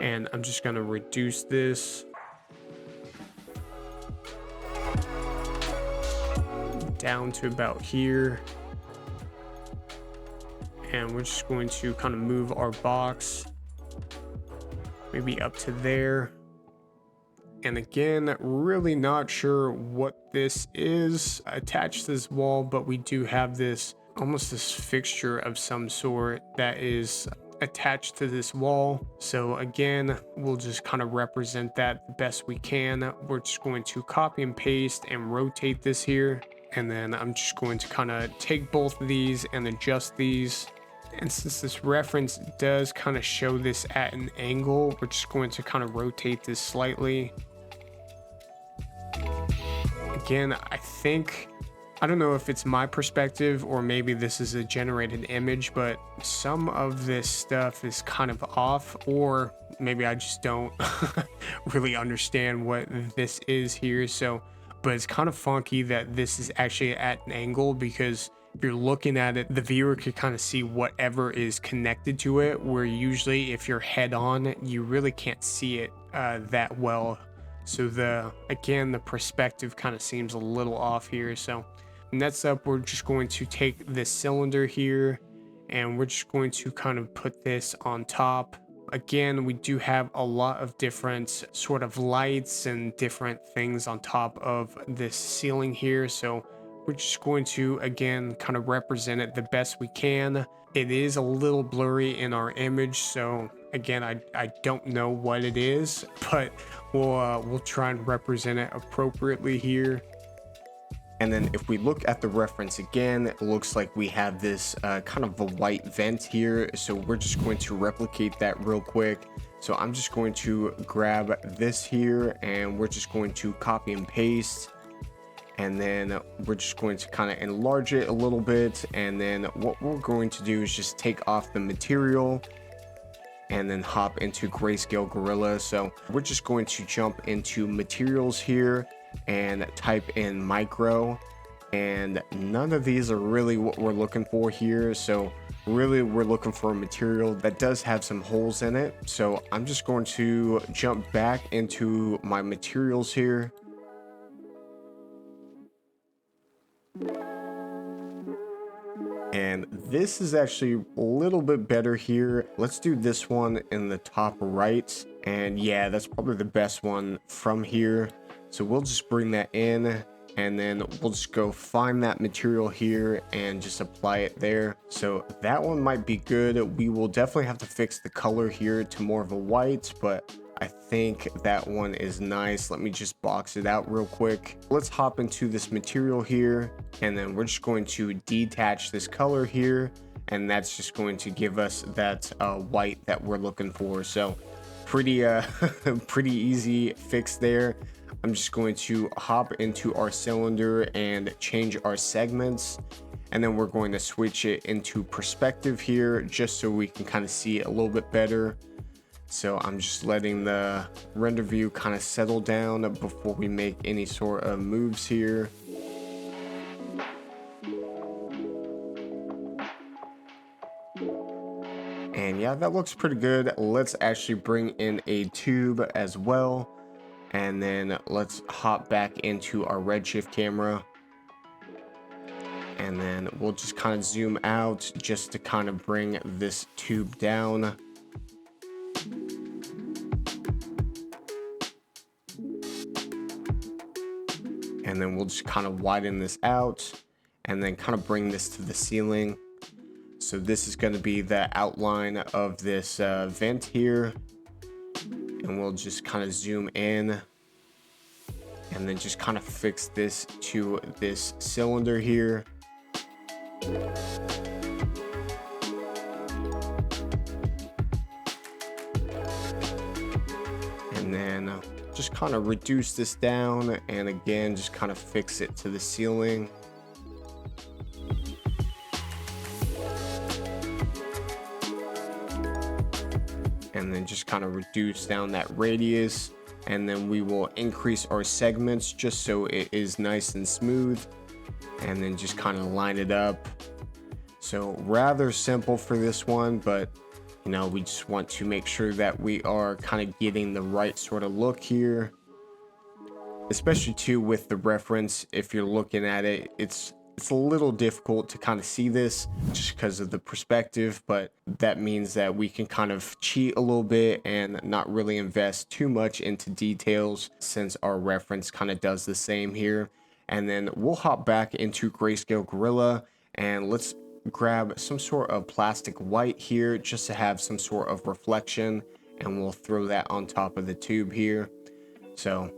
And I'm just going to reduce this down to about here. And we're just going to kind of move our box maybe up to there. And again, really not sure what this is attached to this wall, but we do have this almost this fixture of some sort that is attached to this wall. So again, we'll just kind of represent that the best we can. We're just going to copy and paste and rotate this here. And then I'm just going to kind of take both of these and adjust these. And since this reference does kind of show this at an angle, we're just going to kind of rotate this slightly. Again, I don't know if it's my perspective or maybe this is a generated image, but some of this stuff is kind of off, or maybe I just don't really understand what this is here. So, but it's kind of funky that this is actually at an angle, because if you're looking at it, the viewer could kind of see whatever is connected to it, where usually if you're head on, you really can't see it that well. So the perspective kind of seems a little off here. So next up, we're just going to take this cylinder here and we're just going to kind of put this on top. Again, we do have a lot of different sort of lights and different things on top of this ceiling here. So we're just going to, again, kind of represent it the best we can. It is a little blurry in our image, so again, I don't know what it is, but we'll try and represent it appropriately here. And then if we look at the reference again, it looks like we have this kind of a white vent here. So we're just going to replicate that real quick. So I'm just going to grab this here and we're just going to copy and paste. And then we're just going to kind of enlarge it a little bit. And then what we're going to do is just take off the material and then hop into Grayscale Gorilla. So we're just going to jump into materials here and type in micro, and none of these are really what we're looking for here. So really we're looking for a material that does have some holes in it. So I'm just going to jump back into my materials here. And this is actually a little bit better here. Let's do this one in the top right. And yeah, that's probably the best one from here. So we'll just bring that in and then we'll just go find that material here and just apply it there. So that one might be good. We will definitely have to fix the color here to more of a white, but I think that one is nice. Let me just box it out real quick. Let's hop into this material here and then we're just going to detach this color here, and that's just going to give us that white that we're looking for. So pretty pretty easy fix there. I'm just going to hop into our cylinder and change our segments, and then we're going to switch it into perspective here just so we can kind of see it a little bit better. So I'm just letting the render view kind of settle down before we make any sort of moves here. yeah, that looks pretty good. Let's actually bring in a tube as well. And then let's hop back into our Redshift camera. And then we'll just kind of zoom out just to kind of bring this tube down. And then we'll just kind of widen this out and then kind of bring this to the ceiling. So this is going to be the outline of this vent here. And we'll just kind of zoom in and then just kind of fix this to this cylinder here. And then just kind of reduce this down and again just kind of fix it to the ceiling. And then just kind of reduce down that radius, and then we will increase our segments just so it is nice and smooth, and then just kind of line it up. So rather simple for this one, but you know, we just want to make sure that we are kind of getting the right sort of look here, especially too with the reference. If you're looking at it, it's a little difficult to kind of see this just because of the perspective, but that means that we can kind of cheat a little bit and not really invest too much into details since our reference kind of does the same here. And then we'll hop back into Grayscale Gorilla and let's grab some sort of plastic white here just to have some sort of reflection, and we'll throw that on top of the tube here. So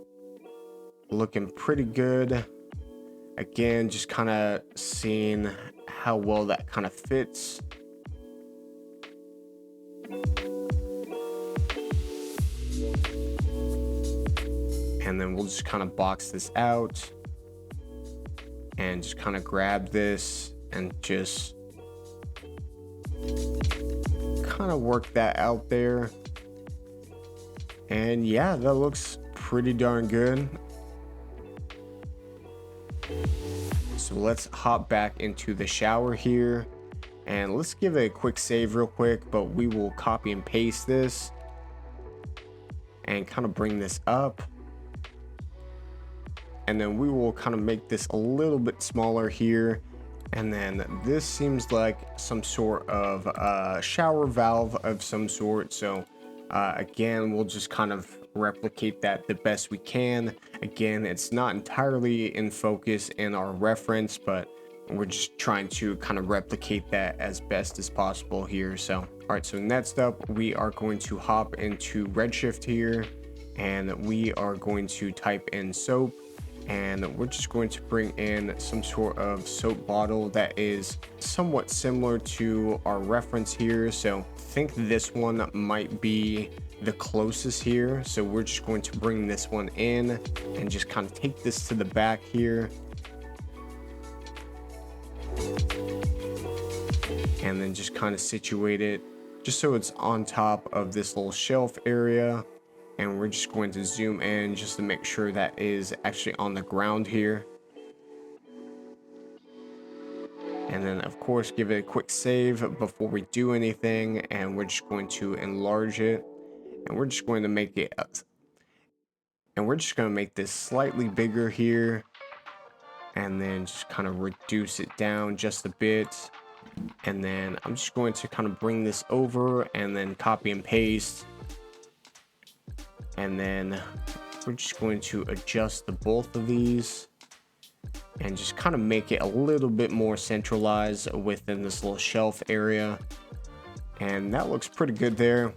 looking pretty good. Again, just kind of seeing how well that kind of fits. And then we'll just kind of box this out and just kind of grab this and just kind of work that out there. And yeah, that looks pretty darn good. So let's hop back into the shower here and let's give it a quick save real quick, but we will copy and paste this and kind of bring this up. And then we will kind of make this a little bit smaller here. And then this seems like some sort of shower valve of some sort. So again, we'll just kind of replicate that the best we can. Again, it's not entirely in focus in our reference, but we're just trying to kind of replicate that as best as possible here. So all right, so next up we are going to hop into Redshift here and we are going to type in soap, and we're just going to bring in some sort of soap bottle that is somewhat similar to our reference here. So I think this one might be the closest here. So we're just going to bring this one in and just kind of take this to the back here. And then just kind of situate it just so it's on top of this little shelf area. And we're just going to zoom in just to make sure that is actually on the ground here. And then of course give it a quick save before we do anything, and we're just going to enlarge it, and we're just going to make it this slightly bigger here, and then just kind of reduce it down just a bit. And then I'm just going to kind of bring this over and then copy and paste. And then we're just going to adjust the both of these and just kind of make it a little bit more centralized within this little shelf area. And that looks pretty good there.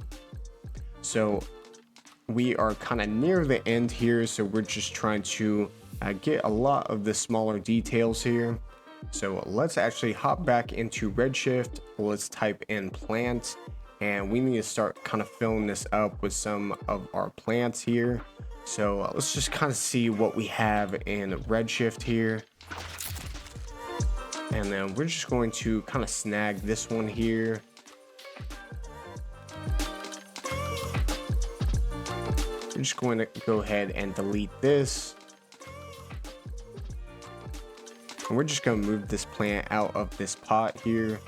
So we are kind of near the end here, so we're just trying to get a lot of the smaller details here. So let's actually hop back into Redshift. Let's type in plant, and we need to start kind of filling this up with some of our plants here. So let's just kind of see what we have in Redshift here. And then we're just going to kind of snag this one here. We're just going to go ahead and delete this. And we're just going to move this plant out of this pot here.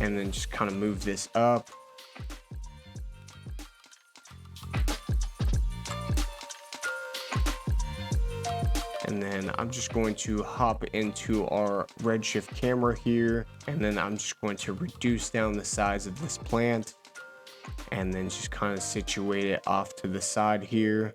and then just kind of move this up. And then I'm just going to hop into our Redshift camera here, and then I'm just going to reduce down the size of this plant and then just kind of situate it off to the side here.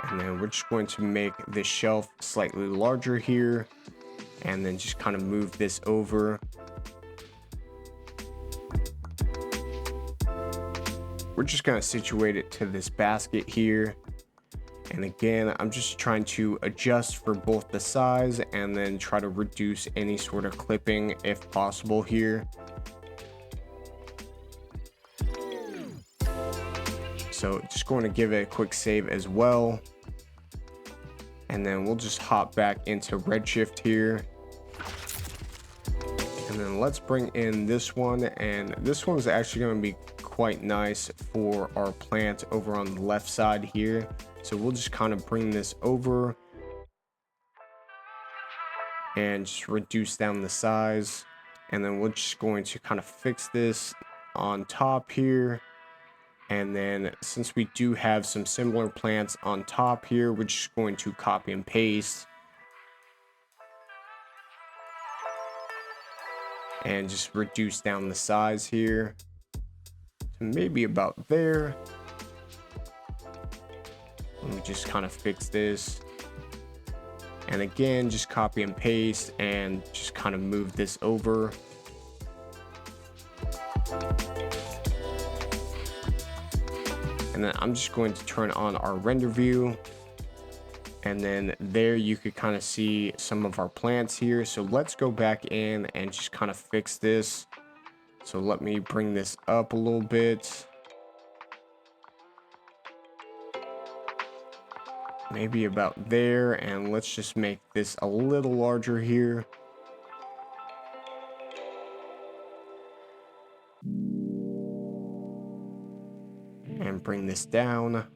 And then we're just going to make this shelf slightly larger here, and then just kind of move this over. We're just going to situate it to this basket here. And again, I'm just trying to adjust for both the size and then try to reduce any sort of clipping if possible here. So just going to give it a quick save as well. And then we'll just hop back into Redshift here. And then let's bring in this one. And this one's actually going to be quite nice for our plant over on the left side here. So we'll just kind of bring this over and just reduce down the size. And then we're just going to kind of fix this on top here. And then since we do have some similar plants on top here, we're just going to copy and paste and just reduce down the size here to maybe about there. Let me just kind of fix this. And again, just copy and paste and just kind of move this over. And then I'm just going to turn on our render view. And then there you could kind of see some of our plants here. So let's go back in and just kind of fix this. So let me bring this up a little bit. Maybe about there, and let's just make this a little larger here. And bring this down.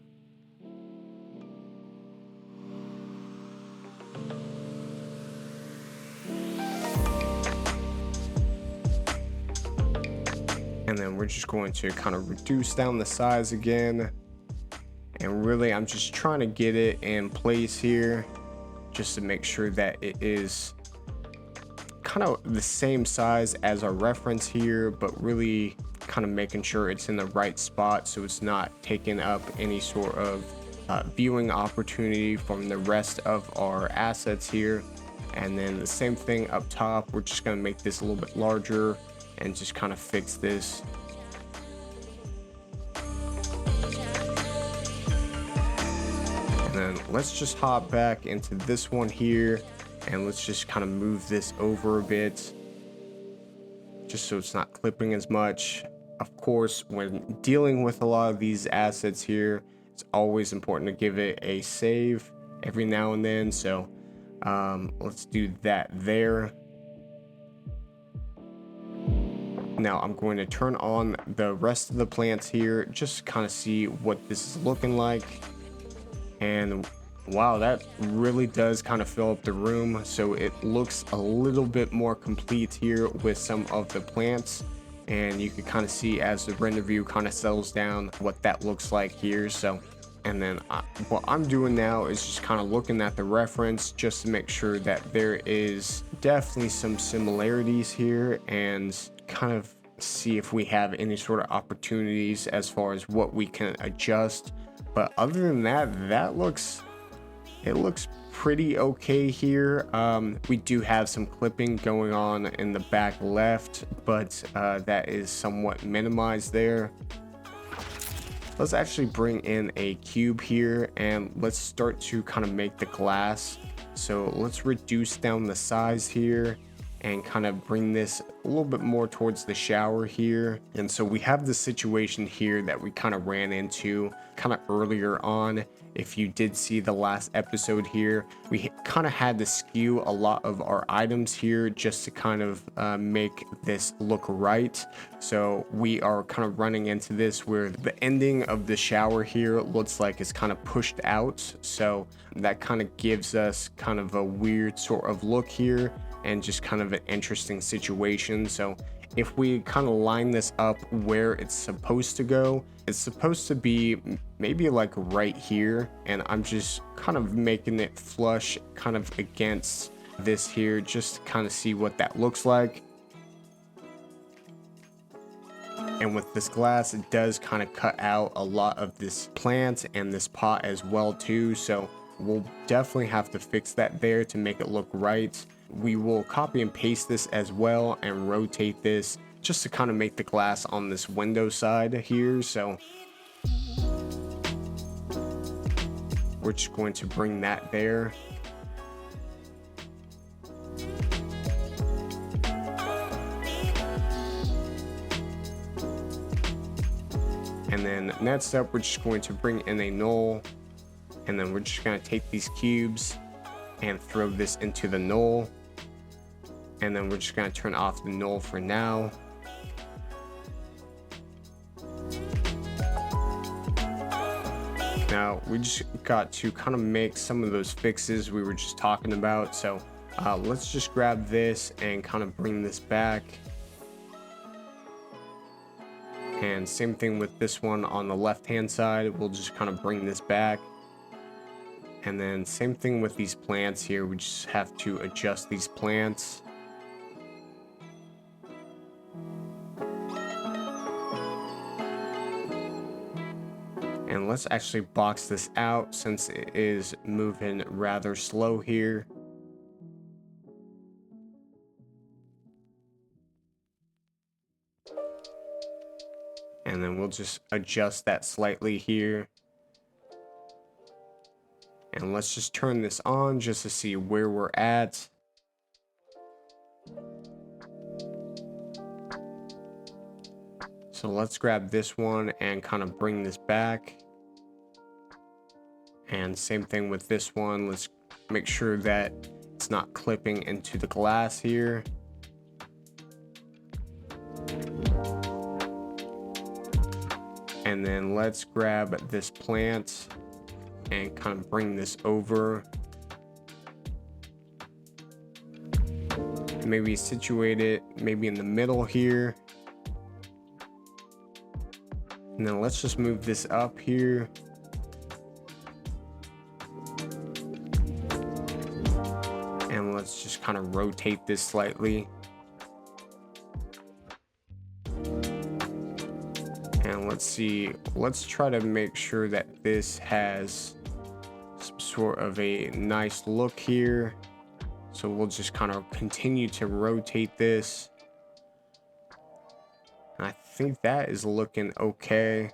And then we're just going to kind of reduce down the size again. And really, I'm just trying to get it in place here just to make sure that it is kind of the same size as our reference here, but really kind of making sure it's in the right spot so it's not taking up any sort of viewing opportunity from the rest of our assets here. And then the same thing up top, we're just going to make this a little bit larger and just kind of fix this. And then let's just hop back into this one here, and let's just kind of move this over a bit just so it's not clipping as much. Of course, when dealing with a lot of these assets here, it's always important to give it a save every now and then. So let's do that there. Now I'm going to turn on the rest of the plants here just to kind of see what this is looking like. And wow, that really does kind of fill up the room. So it looks a little bit more complete here with some of the plants. And you can kind of see as the render view kind of settles down what that looks like here. So, and then what I'm doing now is just kind of looking at the reference just to make sure that there is definitely some similarities here and kind of see if we have any sort of opportunities as far as what we can adjust. But other than that, it looks pretty okay here. We do have some clipping going on in the back left, but that is somewhat minimized there. Let's actually bring in a cube here and let's start to kind of make the glass. So let's reduce down the size here and kind of bring this a little bit more towards the shower here. And so we have the situation here that we kind of ran into kind of earlier on. If you did see the last episode here, we kind of had to skew a lot of our items here just to kind of make this look right. So we are kind of running into this where the ending of the shower here looks like it's kind of pushed out. So that kind of gives us kind of a weird sort of look here and just kind of an interesting situation. So if we kind of line this up where it's supposed to go, it's supposed to be maybe like right here, and I'm just kind of making it flush kind of against this here just to kind of see what that looks like. And with this glass, it does kind of cut out a lot of this plant and this pot as well too, so we'll definitely have to fix that there to make it look right. We will copy and paste this as well and rotate this just to kind of make the glass on this window side here. So we're just going to bring that there. And then next up, we're just going to bring in a null, and then we're just going to take these cubes and throw this into the null. And then we're just going to turn off the null for now. Now we just got to kind of make some of those fixes we were just talking about. So let's just grab this and kind of bring this back. And same thing with this one on the left hand side, we'll just kind of bring this back. And then same thing with these plants here, we just have to adjust these plants. And let's actually box this out since it is moving rather slow here. And then we'll just adjust that slightly here. And let's just turn this on just to see where we're at. So let's grab this one and kind of bring this back. And same thing with this one. Let's make sure that it's not clipping into the glass here. And then let's grab this plant and kind of bring this over. Maybe situate it maybe in the middle here. And then let's just move this up here. And let's just kind of rotate this slightly. And let's see, let's try to make sure that this has some sort of a nice look here. So we'll just kind of continue to rotate this. And I think that is looking okay.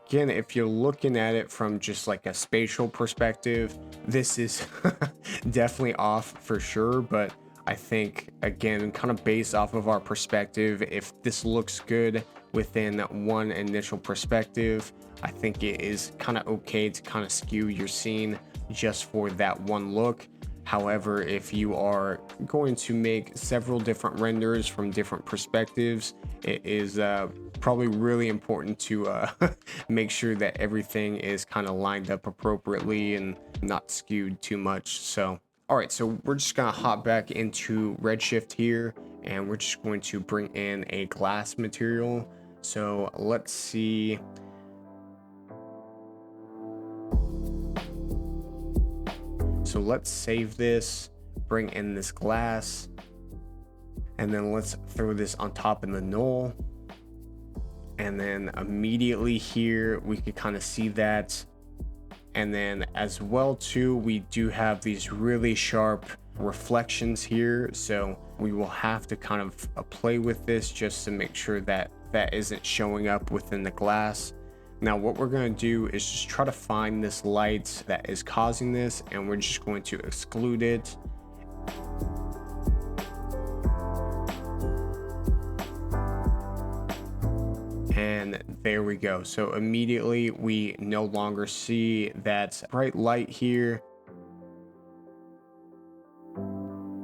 Again, if you're looking at it from just like a spatial perspective, this is definitely off for sure. But I think, again, kind of based off of our perspective, if this looks good within one initial perspective, I think it is kind of okay to kind of skew your scene just for that one look. However, if you are going to make several different renders from different perspectives, it is probably really important to make sure that everything is kind of lined up appropriately and not skewed too much. So, all right, so we're just gonna hop back into Redshift here, and we're just going to bring in a glass material. So let's see. So let's save this, bring in this glass, and then let's throw this on top in the null. And then immediately here, we could kind of see that. And then as well too, we do have these really sharp reflections here. So we will have to kind of play with this just to make sure that that isn't showing up within the glass. Now what we're going to do is just try to find this light that is causing this, and we're just going to exclude it. And there we go. So immediately we no longer see that bright light here.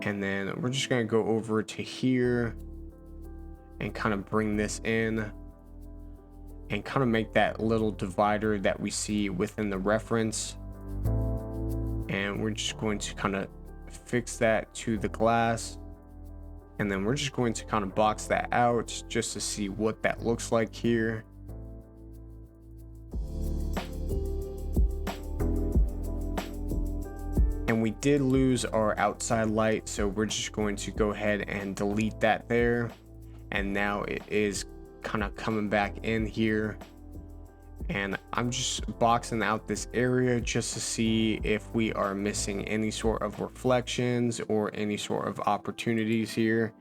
And then we're just going to go over to here and kind of bring this in and kind of make that little divider that we see within the reference. And we're just going to kind of fix that to the glass. And then we're just going to kind of box that out just to see what that looks like here. And we did lose our outside light, so we're just going to go ahead and delete that there. And now it is kind of coming back in here. And I'm just boxing out this area just to see if we are missing any sort of reflections or any sort of opportunities here.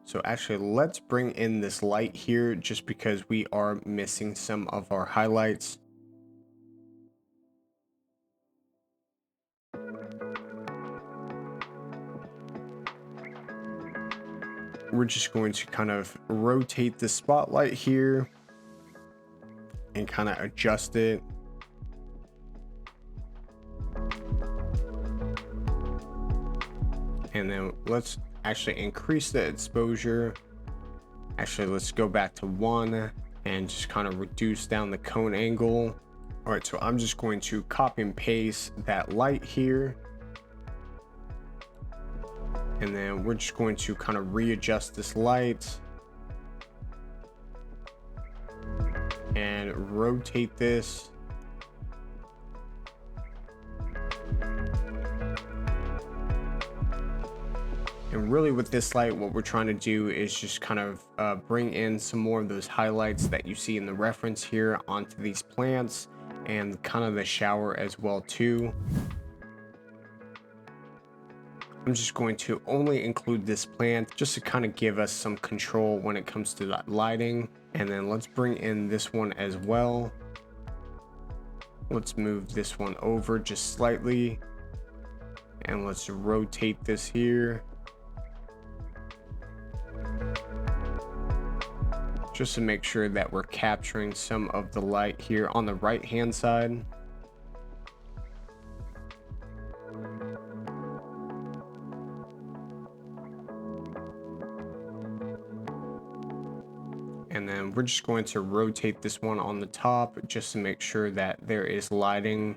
So actually, let's bring in this light here just because we are missing some of our highlights. We're just going to kind of rotate the spotlight here and kind of adjust it. And then let's actually increase the exposure. Actually, let's go back to 1 and just kind of reduce down the cone angle. All right, so I'm just going to copy and paste that light here. And then we're just going to kind of readjust this light and rotate this. And really with this light, what we're trying to do is just kind of bring in some more of those highlights that you see in the reference here onto these plants and kind of the shower as well too. I'm just going to only include this plant just to kind of give us some control when it comes to that lighting. And then let's bring in this one as well. Let's move this one over just slightly. And let's rotate this here. Just to make sure that we're capturing some of the light here on the right hand side. And then we're just going to rotate this one on the top just to make sure that there is lighting.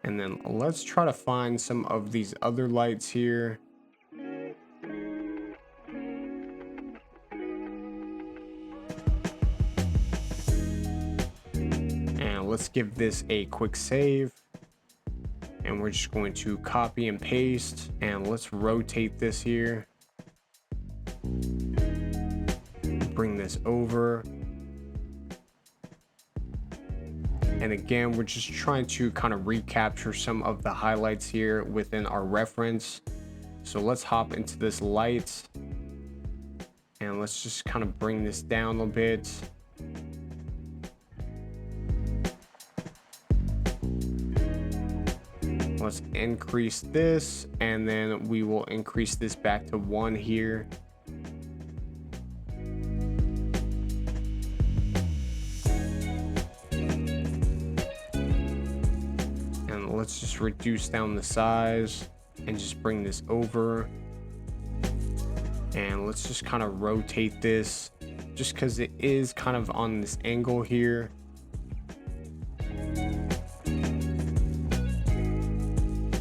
And then let's try to find some of these other lights here. And let's give this a quick save. And we're just going to copy and paste. And let's rotate this here. Bring this over. And again, we're just trying to kind of recapture some of the highlights here within our reference. So let's hop into this light and let's just kind of bring this down a bit. Let's increase this, and then we will increase this back to 1 here. Let's just reduce down the size and just bring this over. And let's just kind of rotate this just because it is kind of on this angle here.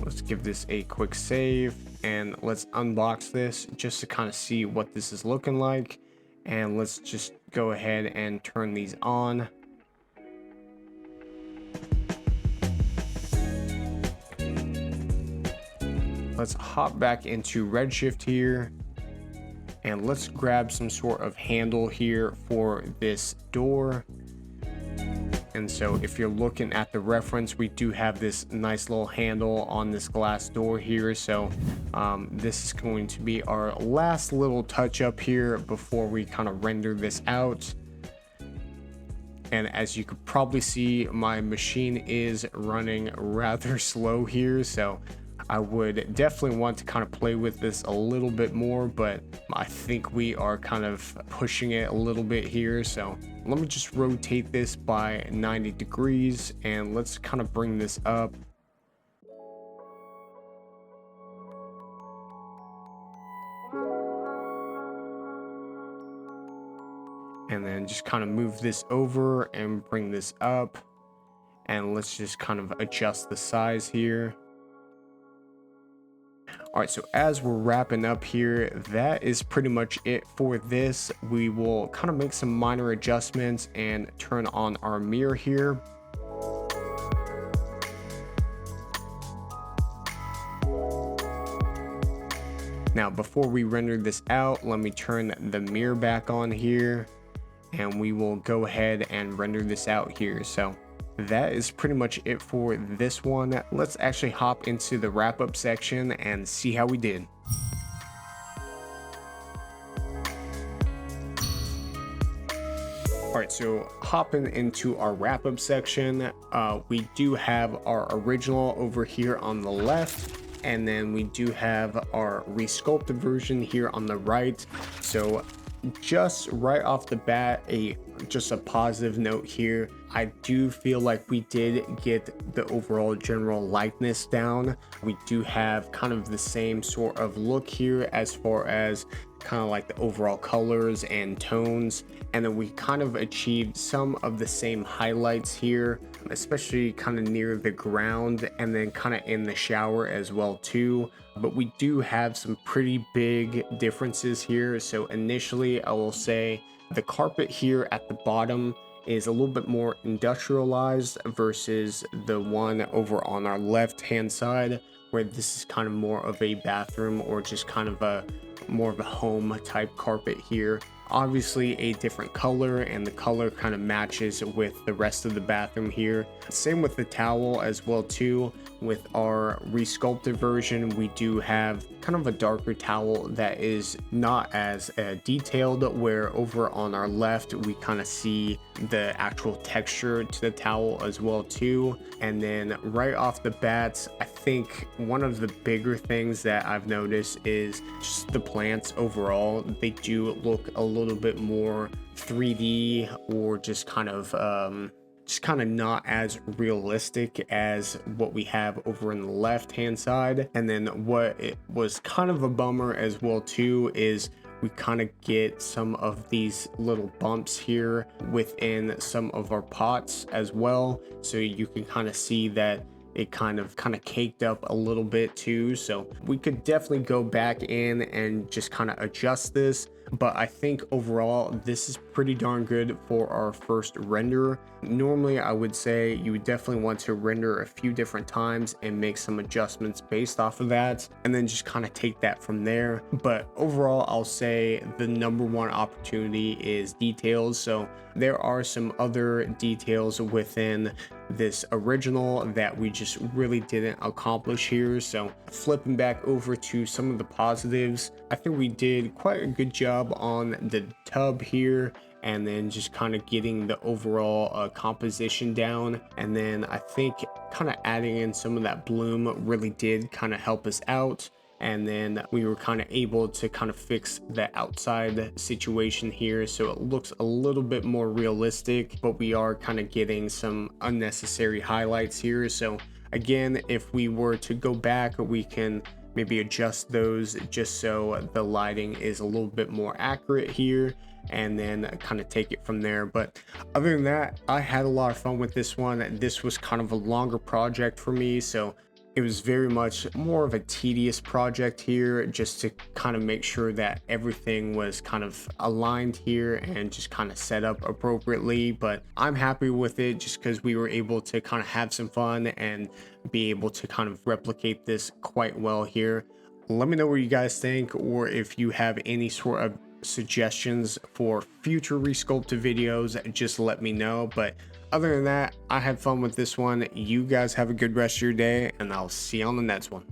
Let's give this a quick save and let's unbox this just to kind of see what this is looking like. And let's just go ahead and turn these on. Let's hop back into Redshift here and let's grab some sort of handle here for this door. And so if you're looking at the reference, we do have this nice little handle on this glass door here. So this is going to be our last little touch up here before we kind of render this out. And as you could probably see, my machine is running rather slow here. So I would definitely want to kind of play with this a little bit more, but I think we are kind of pushing it a little bit here. So let me just rotate this by 90 degrees and let's kind of bring this up. And then just kind of move this over and bring this up. And let's just kind of adjust the size here. All right, so as we're wrapping up here, that is pretty much it for this. We will kind of make some minor adjustments and turn on our mirror here. Now, before we render this out, let me turn the mirror back on here, and we will go ahead and render this out here. So that is pretty much it for this one. Let's actually hop into the wrap-up section and see how we did. All right, so hopping into our wrap-up section, we do have our original over here on the left, and then we do have our Resculpted version here on the right. So just right off the bat, just a positive note here. I do feel like we did get the overall general likeness down. We do have kind of the same sort of look here as far as kind of like the overall colors and tones, and then we kind of achieved some of the same highlights here, especially kind of near the ground and then kind of in the shower as well too. But we do have some pretty big differences here. So initially, I will say the carpet here at the bottom is a little bit more industrialized versus the one over on our left hand side, where this is kind of more of a bathroom or just kind of a more of a home type carpet here. Obviously a different color, and the color kind of matches with the rest of the bathroom here. Same with the towel as well too. With our Resculpted version, we do have kind of a darker towel that is not as detailed, where over on our left we kind of see the actual texture to the towel as well too. And then right off the bat, I think one of the bigger things that I've noticed is just the plants overall. They do look a little bit more 3D, or just kind of not as realistic as what we have over in the left hand side. And then what it was kind of a bummer as well too is we kind of get some of these little bumps here within some of our pots as well. So you can kind of see that it kind of caked up a little bit too. So we could definitely go back in and just kind of adjust this. But I think overall this is pretty darn good for our first render. Normally I would say you would definitely want to render a few different times and make some adjustments based off of that, and then just kind of take that from there. But overall, I'll say the number one opportunity is details. So there are some other details within this original that we just really didn't accomplish here. So flipping back over to some of the positives, I think we did quite a good job on the tub here, and then just kind of getting the overall composition down. And then I think kind of adding in some of that bloom really did kind of help us out. And then we were kind of able to kind of fix the outside situation here, so it looks a little bit more realistic, but we are kind of getting some unnecessary highlights here. So again, if we were to go back, we can maybe adjust those just so the lighting is a little bit more accurate here, and then kind of take it from there. But other than that, I had a lot of fun with this one. This was kind of a longer project for me, so it was very much more of a tedious project here, just to kind of make sure that everything was kind of aligned here and just kind of set up appropriately. But I'm happy with it just because we were able to kind of have some fun and be able to kind of replicate this quite well here. Let me know what you guys think, or if you have any sort of suggestions for future Resculpted videos, just let me know. But other than that, I had fun with this one. You guys have a good rest of your day, and I'll see you on the next one.